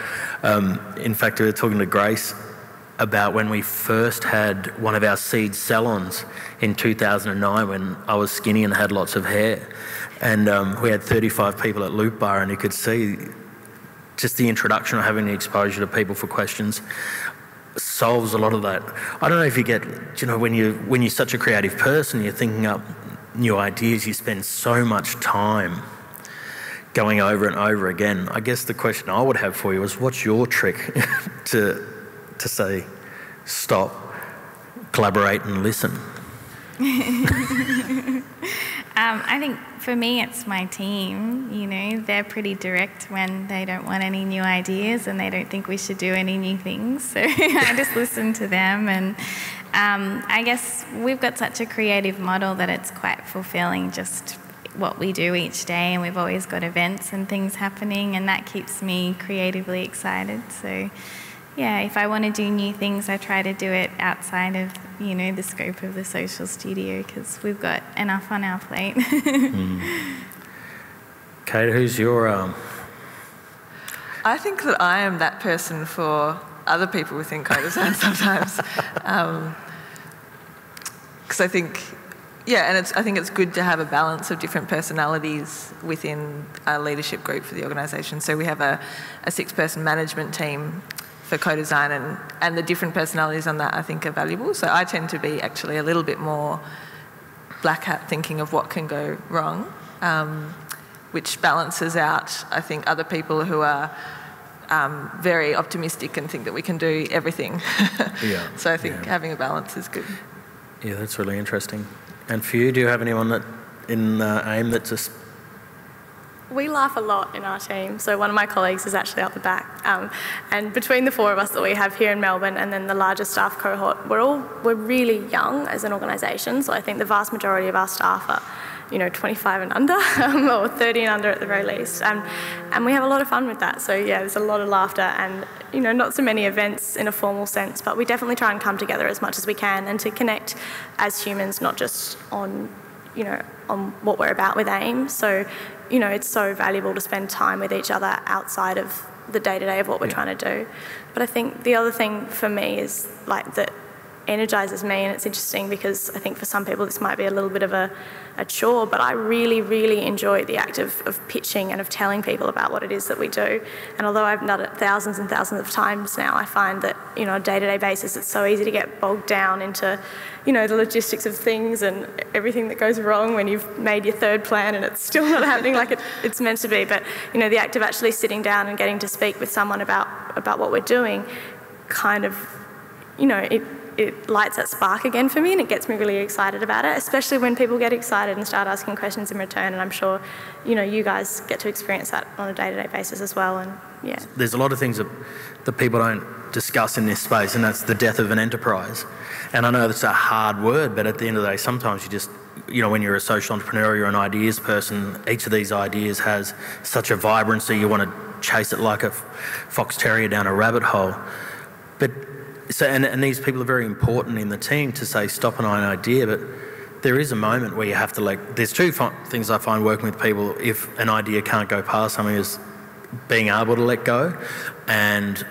In fact, we were talking to Grace about when we first had one of our seed salons in 2009 when I was skinny and had lots of hair. And we had 35 people at Loop Bar, and you could see just the introduction or having the exposure to people for questions solves a lot of that. I don't know if you get, you know, when you're such a creative person, you're thinking up new ideas, you spend so much time going over and over again. I guess the question I would have for you is, what's your trick to say, stop, collaborate and listen? I think for me it's my team, you know, they're pretty direct when they don't want any new ideas and they don't think we should do any new things, so I just listen to them. And I guess we've got such a creative model that it's quite fulfilling just what we do each day, and we've always got events and things happening, and that keeps me creatively excited. So yeah, if I want to do new things, I try to do it outside of, you know, the scope of the social studio because we've got enough on our plate. Kate, who's your... I think that I am that person for other people within co-design sometimes. Because I think, yeah, and I think it's good to have a balance of different personalities within a leadership group for the organisation. So we have a 6-person management team for co-design, and the different personalities on that I think are valuable. So I tend to be actually a little bit more black hat thinking of what can go wrong, which balances out, I think, other people who are very optimistic and think that we can do everything. Yeah. So I think having a balance is good. Yeah, that's really interesting. And for you, do you have anyone that in AIM that just... We laugh a lot in our team. So one of my colleagues is actually out the back. And between the 4 of us that we have here in Melbourne and then the larger staff cohort, we're really young as an organisation. So I think the vast majority of our staff are, you know, 25 and under, or 30 and under at the very least. And we have a lot of fun with that. So yeah, there's a lot of laughter and, you know, not so many events in a formal sense, but we definitely try and come together as much as we can and to connect as humans, not just on, you know, on what we're about with AIM. So, you know, it's so valuable to spend time with each other outside of the day-to-day of what we're trying to do. But I think the other thing for me is, like, that energises me, and it's interesting because I think for some people this might be a little bit of a chore, but I really, really enjoy the act of pitching and of telling people about what it is that we do. And although I've done it thousands and thousands of times now, I find that, you know, on a day-to-day basis it's so easy to get bogged down into, you know, the logistics of things and everything that goes wrong when you've made your 3rd plan and it's still not happening like it's meant to be. But, you know, the act of actually sitting down and getting to speak with someone about what we're doing kind of, you know, it lights that spark again for me, and it gets me really excited about it, especially when people get excited and start asking questions in return. And I'm sure, you know, you guys get to experience that on a day-to-day basis as well. And yeah, there's a lot of things that people don't discuss in this space, and that's the death of an enterprise. And I know that's a hard word, but at the end of the day, sometimes you just, you know, when you're a social entrepreneur, you're an ideas person, each of these ideas has such a vibrancy, you want to chase it like a fox terrier down a rabbit hole. But so, and these people are very important in the team to say, stop an idea, but there is a moment where you have to, like, there's 2 things I find working with people if an idea can't go past something is being able to let go and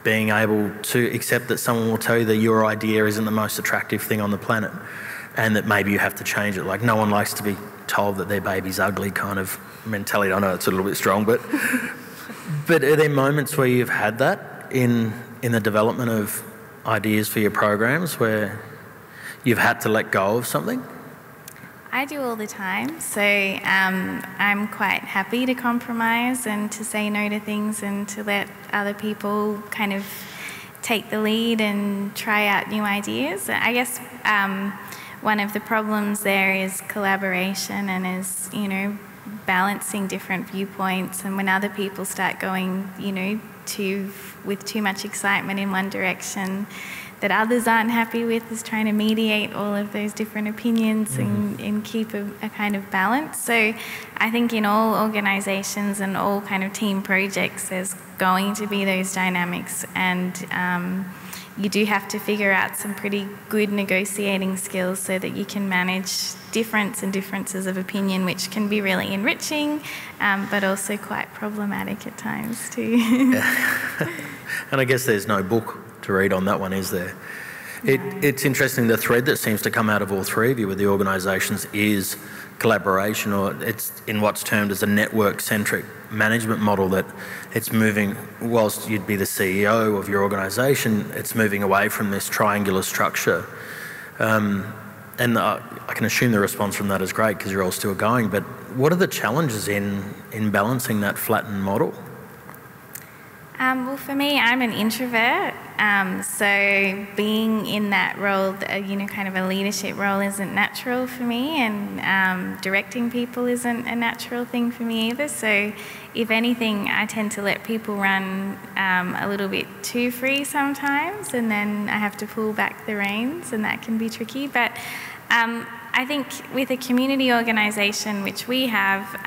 being able to accept that someone will tell you that your idea isn't the most attractive thing on the planet. and that maybe you have to change it. Like, no one likes to be told that their baby's ugly kind of mentality. I know it's a little bit strong, but are there moments where you've had that in the development of ideas for your programs where you've had to let go of something? I do all the time, so I'm quite happy to compromise and to say no to things and to let other people kind of take the lead and try out new ideas. I guess one of the problems there is collaboration and is, you know, balancing different viewpoints, and when other people start going, you know, with too much excitement in one direction that others aren't happy with, is trying to mediate all of those different opinions and keep a kind of balance. So I think in all organisations and all kind of team projects, there's going to be those dynamics, and you do have to figure out some pretty good negotiating skills so that you can manage differences of opinion, which can be really enriching, but also quite problematic at times too. And I guess there's no book to read on that one, is there? No. It's interesting, the thread that seems to come out of all three of you with the organisations is collaboration, or it's in what's termed as a network-centric management model, that it's moving, whilst you'd be the CEO of your organisation, it's moving away from this triangular structure. And I can assume the response from that is great because you're all still going, but what are the challenges in balancing that flattened model? Well, for me, I'm an introvert, so being in that role, you know, kind of a leadership role isn't natural for me, and directing people isn't a natural thing for me either. So if anything, I tend to let people run a little bit too free sometimes, and then I have to pull back the reins, and that can be tricky. But I think with a community organisation, which we have,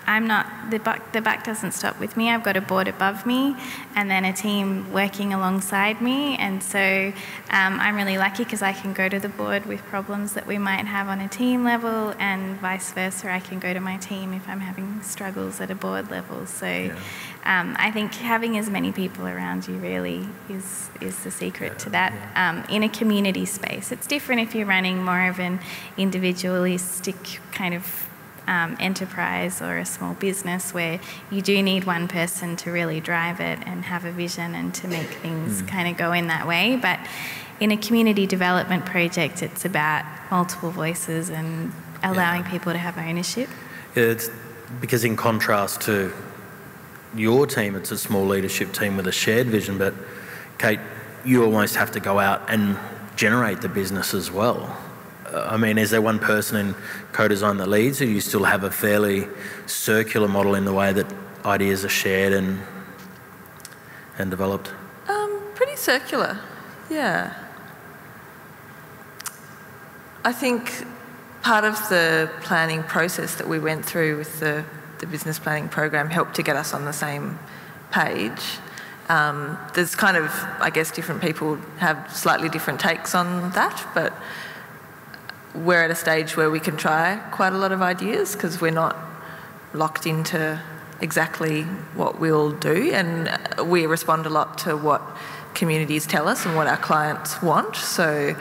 I'm not, the buck doesn't stop with me. I've got a board above me and then a team working alongside me, and so I'm really lucky because I can go to the board with problems that we might have on a team level, and vice versa, I can go to my team if I'm having struggles at a board level. So yeah. I think having as many people around you really is the secret to that. In a community space, it's different if you're running more of an individualistic kind of enterprise or a small business, where you do need one person to really drive it and have a vision and to make things kind of go in that way. But in a community development project, it's about multiple voices and allowing people to have ownership. Yeah, it's because in contrast to your team, it's a small leadership team with a shared vision, but Kate, you almost have to go out and generate the business as well. I mean, is there one person in co-design that leads, or do you still have a fairly circular model in the way that ideas are shared and developed? Pretty circular, yeah. I think part of the planning process that we went through with the business planning program helped to get us on the same page. There's kind of, I guess, different people have slightly different takes on that, but we're at a stage where we can try quite a lot of ideas because we're not locked into exactly what we'll do, and we respond a lot to what communities tell us and what our clients want. So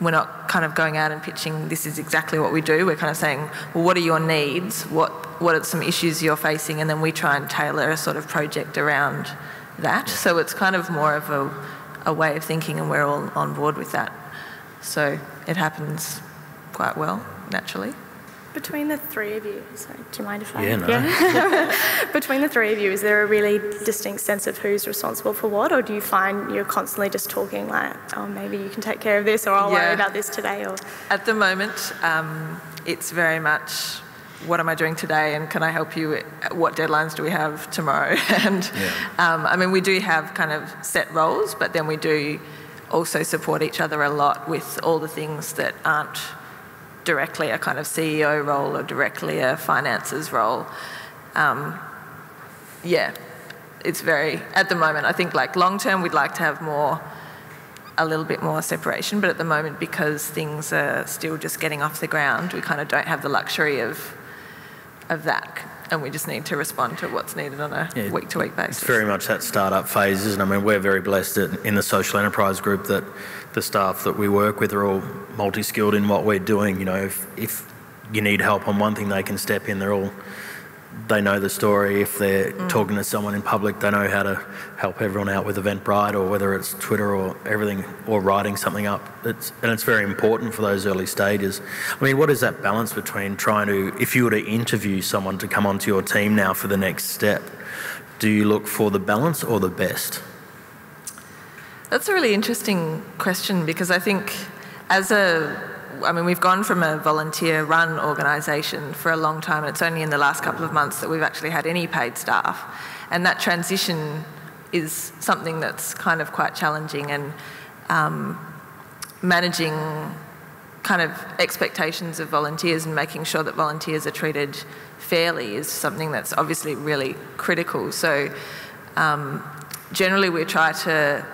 we're not kind of going out and pitching, this is exactly what we do. We're kind of saying, well, what are your needs? What are some issues you're facing? And then we try and tailor a sort of project around that. So it's kind of more of a way of thinking, and we're all on board with that. So it happens quite well, naturally. Between the three of you, sorry, do you mind if I... Yeah, no. Yeah. Between the three of you, is there a really distinct sense of who's responsible for what, or do you find you're constantly just talking like, oh, maybe you can take care of this, or I'll worry about this today? Or at the moment, it's very much, what am I doing today, and can I help you? What deadlines do we have tomorrow? And I mean, we do have kind of set roles, but then we do also support each other a lot with all the things that aren't directly a kind of CEO role or directly a finances role. It's very, at the moment, I think like long term we'd like to have a little bit more separation, but at the moment, because things are still just getting off the ground, we kind of don't have the luxury of that, and we just need to respond to what's needed on a week-to-week basis. It's very much that start-up phase, isn't it? I mean, we're very blessed in the social enterprise group that the staff that we work with are all multi-skilled in what we're doing. You know, if you need help on one thing, they can step in. They know the story. If they're talking to someone in public, they know how to help everyone out with Eventbrite, or whether it's Twitter or everything, or writing something up. And it's very important for those early stages. I mean, what is that balance between trying to, if you were to interview someone to come onto your team now for the next step, do you look for the balance or the best? That's a really interesting question, because I think we've gone from a volunteer-run organisation for a long time, and it's only in the last couple of months that we've actually had any paid staff. And that transition is something that's kind of quite challenging, and managing kind of expectations of volunteers and making sure that volunteers are treated fairly is something that's obviously really critical. So generally we try to,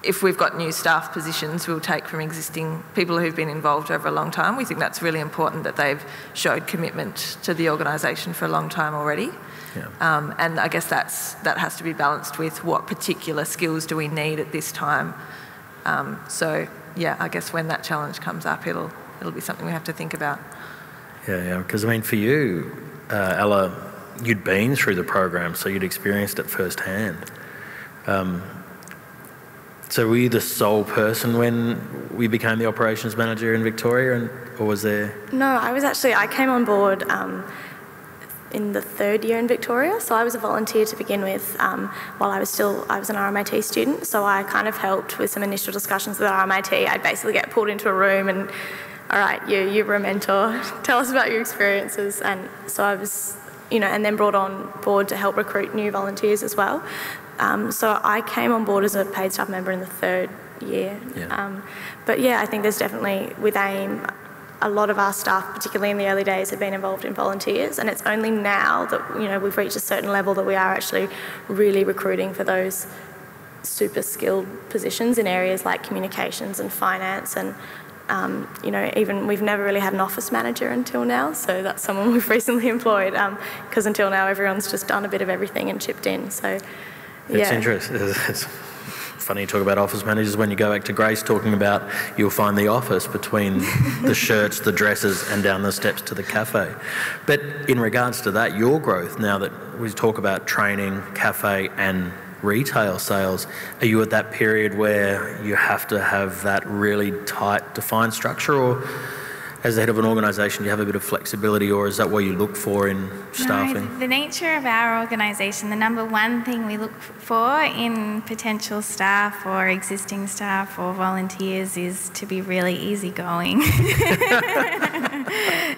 if we've got new staff positions, we'll take from existing people who've been involved over a long time. We think that's really important, that they've showed commitment to the organisation for a long time already. Yeah. And I guess that has to be balanced with what particular skills do we need at this time. So yeah, I guess when that challenge comes up, it'll be something we have to think about. Yeah, because I mean, for you, Ella, you'd been through the program, so you'd experienced it firsthand. So were you the sole person when we became the operations manager in Victoria, or was there? No, I came on board in the third year in Victoria, so I was a volunteer to begin with while I was an RMIT student, so I kind of helped with some initial discussions with RMIT. I'd basically get pulled into a room and, all right, you were a mentor, tell us about your experiences. And so I was, and then brought on board to help recruit new volunteers as well. So I came on board as a paid staff member in the third year. Yeah. But yeah, I think there's definitely, with AIM, a lot of our staff, particularly in the early days, have been involved in volunteers, and it's only now that we've reached a certain level that we are actually really recruiting for those super skilled positions in areas like communications and finance, and even we've never really had an office manager until now, so that's someone we've recently employed, because until now everyone's just done a bit of everything and chipped in. So it's interesting. It's funny you talk about office managers. When you go back to Grace talking about, you'll find the office between the shirts, the dresses, and down the steps to the cafe. But in regards to that, your growth, now that we talk about training, cafe and retail sales, are you at that period where you have to have that really tight, defined structure, or as the head of an organisation, do you have a bit of flexibility, or is that what you look for in staffing? No, the nature of our organisation, the number one thing we look for in potential staff or existing staff or volunteers is to be really easygoing.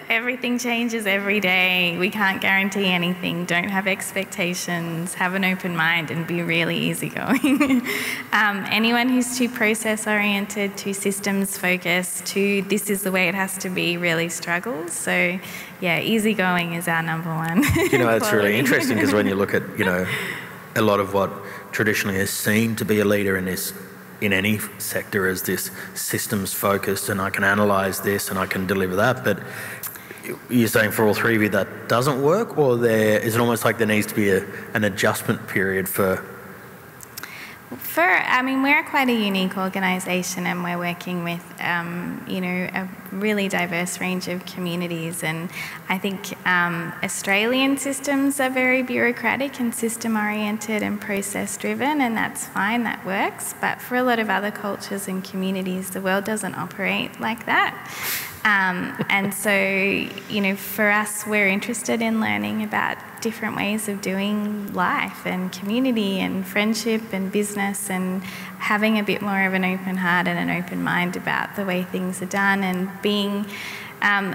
Everything changes every day. We can't guarantee anything. Don't have expectations. Have an open mind and be really easygoing. Anyone who's too process-oriented, too systems-focused, too this is the way it has to be, really struggles. So yeah, easygoing is our number one. It's really interesting, because when you look at, a lot of what traditionally is seen to be a leader in any sector as this systems focused, and I can analyse this and I can deliver that, but you're saying for all three of you that doesn't work, or is it almost like there needs to be an adjustment period for? We're quite a unique organisation, and we're working with, a really diverse range of communities, and I think Australian systems are very bureaucratic and system-oriented and process-driven, and that's fine, that works, but for a lot of other cultures and communities, the world doesn't operate like that. And so, for us, we're interested in learning about different ways of doing life and community and friendship and business, and having a bit more of an open heart and an open mind about the way things are done, and being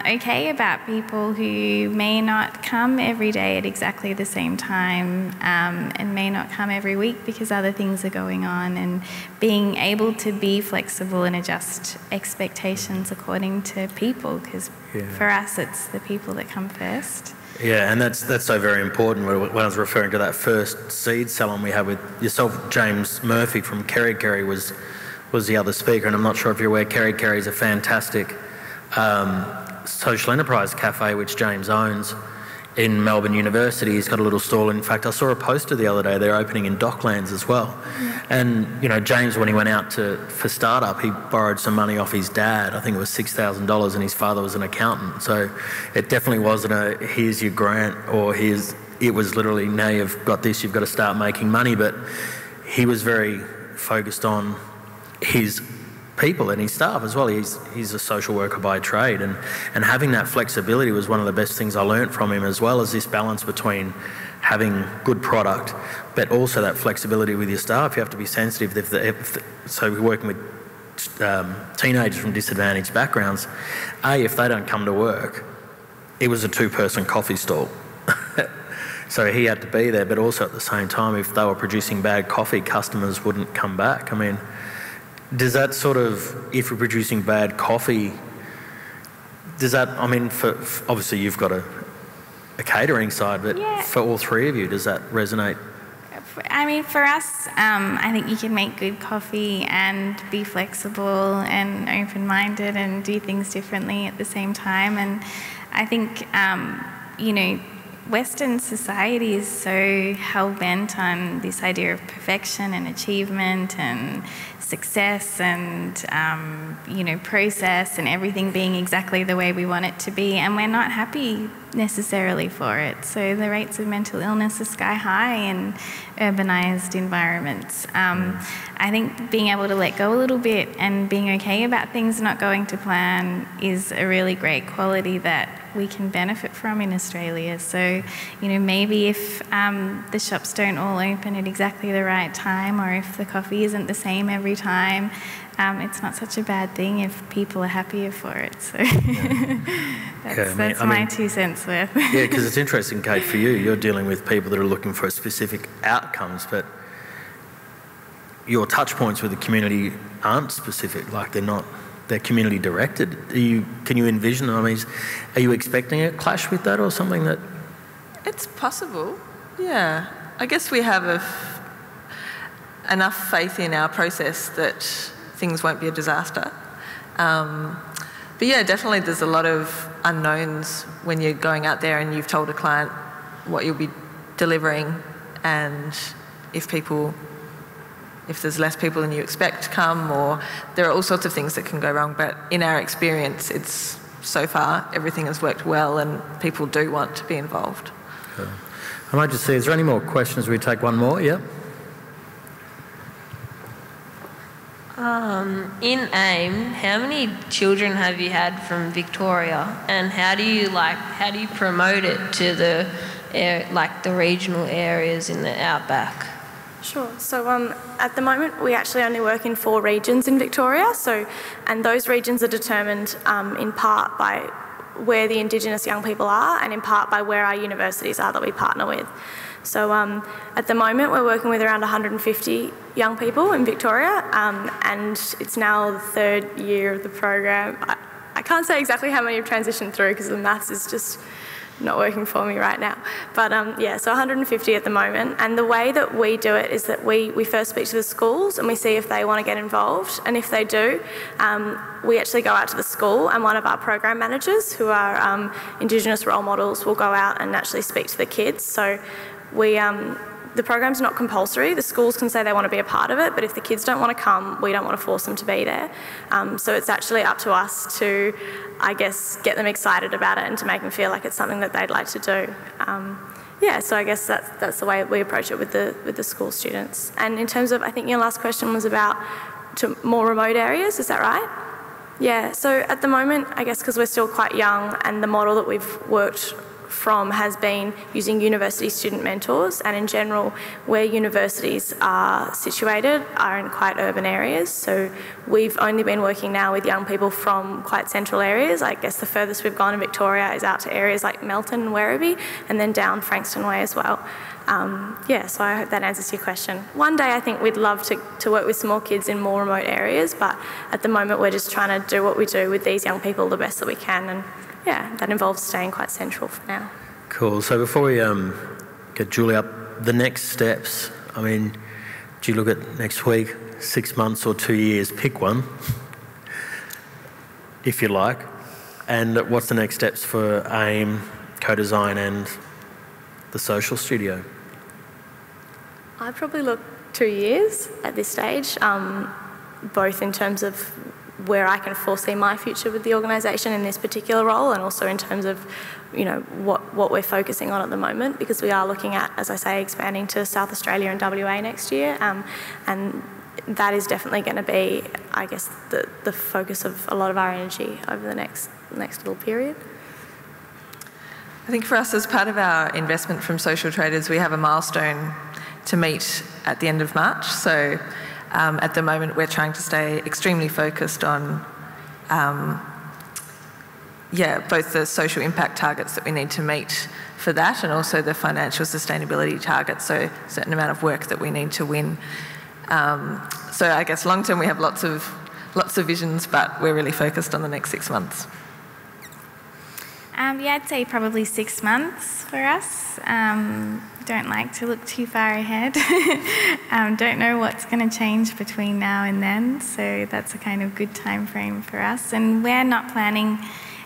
okay about people who may not come every day at exactly the same time, and may not come every week because other things are going on, and being able to be flexible and adjust expectations according to people, because for us it's the people that come first. Yeah, and that's so very important. When I was referring to that first seed salon we had with yourself, James Murphy from Kerry Kerry was the other speaker, and I'm not sure if you're aware, Kerry Kerry is a fantastic social enterprise cafe which James owns in Melbourne University. He's got a little stall. In fact, I saw a poster the other day. They're opening in Docklands as well. Yeah. And, you know, James, when he went out for startup, he borrowed some money off his dad. I think it was $6,000, and his father was an accountant. So it definitely wasn't a, here's your grant, or it was literally, now you've got this, you've got to start making money. But he was very focused on his people and his staff as well. He's a social worker by trade, and having that flexibility was one of the best things I learnt from him, as well as this balance between having good product but also that flexibility with your staff. You have to be sensitive. So we're working with teenagers from disadvantaged backgrounds. If they don't come to work, it was a 2-person coffee stall. So he had to be there, but also at the same time, if they were producing bad coffee, customers wouldn't come back. I mean, does that sort of, if we're producing bad coffee, does that, I mean, for obviously you've got a catering side, but yeah, for all three of you, does that resonate? I mean, for us, I think you can make good coffee and be flexible and open-minded and do things differently at the same time. And I think, you know, Western society is so hell-bent on this idea of perfection and achievement and success and, you know, process and everything being exactly the way we want it to be, and we're not happy necessarily for it. So the rates of mental illness are sky high in urbanised environments. I think being able to let go a little bit and being okay about things not going to plan is a really great quality that we can benefit from in Australia. So, you know, maybe if the shops don't all open at exactly the right time, or if the coffee isn't the same every time, it's not such a bad thing if people are happier for it. So that's my 2 cents worth. Yeah, because it's interesting, Kate, for you, you're dealing with people that are looking for specific outcomes, but your touch points with the community aren't specific, like they're community directed. Can you envision, I mean, are you expecting a clash with that or something that? It's possible, yeah. I guess we have enough faith in our process that things won't be a disaster. But yeah, definitely there's a lot of unknowns when you're going out there and you've told a client what you'll be delivering, and if there's less people than you expect to come, or there are all sorts of things that can go wrong. But in our experience, it's so far everything has worked well and people do want to be involved. Cool. I might just see, is there any more questions? We take one more, yeah? In AIM, how many children have you had from Victoria, and how do you promote it to the regional areas in the outback? Sure. So at the moment, we actually only work in 4 regions in Victoria. And those regions are determined in part by where the Indigenous young people are, and in part by where our universities are that we partner with. So at the moment, we're working with around 150 young people in Victoria, and it's now the 3rd year of the program. I can't say exactly how many have transitioned through because the maths is just not working for me right now. But yeah, so 150 at the moment. And the way that we do it is that we first speak to the schools and we see if they want to get involved. And if they do, we actually go out to the school, and one of our program managers, who are Indigenous role models, will go out and actually speak to the kids. So the program's not compulsory. The schools can say they want to be a part of it, but if the kids don't want to come, we don't want to force them to be there. So it's actually up to us to, I guess, get them excited about it and to make them feel like it's something that they'd like to do. Yeah, so I guess that's the way we approach it with the school students. And in terms of, I think your last question was about to more remote areas, is that right? Yeah, so at the moment, I guess because we're still quite young, and the model that we've worked from has been using university student mentors, and in general where universities are situated are in quite urban areas. So we've only been working now with young people from quite central areas. I guess the furthest we've gone in Victoria is out to areas like Melton and Werribee, and then down Frankston Way as well. Yeah, so I hope that answers your question. One day I think we'd love to work with some more kids in more remote areas, but at the moment we're just trying to do what we do with these young people the best that we can, and yeah, that involves staying quite central for now. Cool. So before we get Julie up, the next steps, I mean, do you look at next week, 6 months or 2 years? Pick one, if you like. And what's the next steps for AIM Co-Design and the social studio? I'd probably look 2 years at this stage, both in terms of where I can foresee my future with the organisation in this particular role, and also in terms of, you know, what we're focusing on at the moment, because we are looking at, as I say, expanding to South Australia and WA next year, and that is definitely going to be, I guess, the focus of a lot of our energy over the next little period. I think for us, as part of our investment from social traders, we have a milestone to meet at the end of March. So at the moment, we're trying to stay extremely focused on both the social impact targets that we need to meet for that, and also the financial sustainability targets, so a certain amount of work that we need to win. So I guess long term we have lots of visions, but we're really focused on the next 6 months. Yeah, I'd say probably 6 months for us. Don't like to look too far ahead. Don't know what's going to change between now and then, so that's a kind of good time frame for us. And we're not planning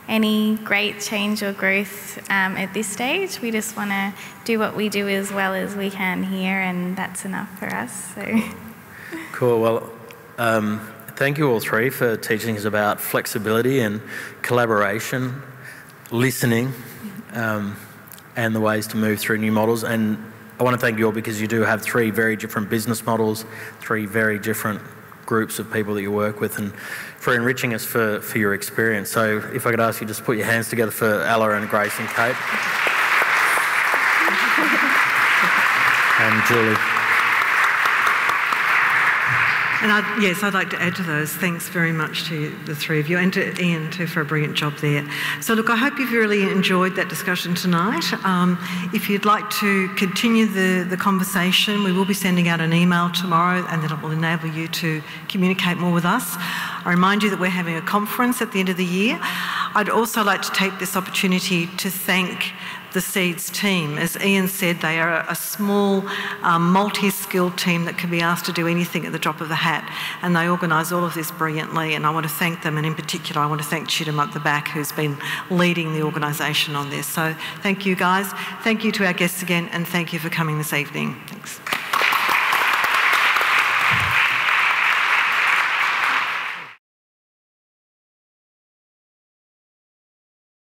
any great change or growth at this stage. We just want to do what we do as well as we can here, and that's enough for us. So. Cool. Well, thank you all three for teaching us about flexibility and collaboration, listening, and the ways to move through new models. And I want to thank you all because you do have 3 very different business models, 3 very different groups of people that you work with, and for enriching us for your experience. So if I could ask you just put your hands together for Ella and Grace and Kate. And Julie. And I'd like to add to those. Thanks very much to the 3 of you, and to Ian too for a brilliant job there. So look, I hope you've really enjoyed that discussion tonight. If you'd like to continue the conversation, we will be sending out an email tomorrow, and that will enable you to communicate more with us. I remind you that we're having a conference at the end of the year. I'd also like to take this opportunity to thank the SEEDS team. As Ian said, they are a small, multi-skilled team that can be asked to do anything at the drop of the hat, and they organise all of this brilliantly, and I want to thank them, and in particular I want to thank Chidam at the back, who's been leading the organisation on this. So thank you guys, thank you to our guests again, and thank you for coming this evening. Thanks.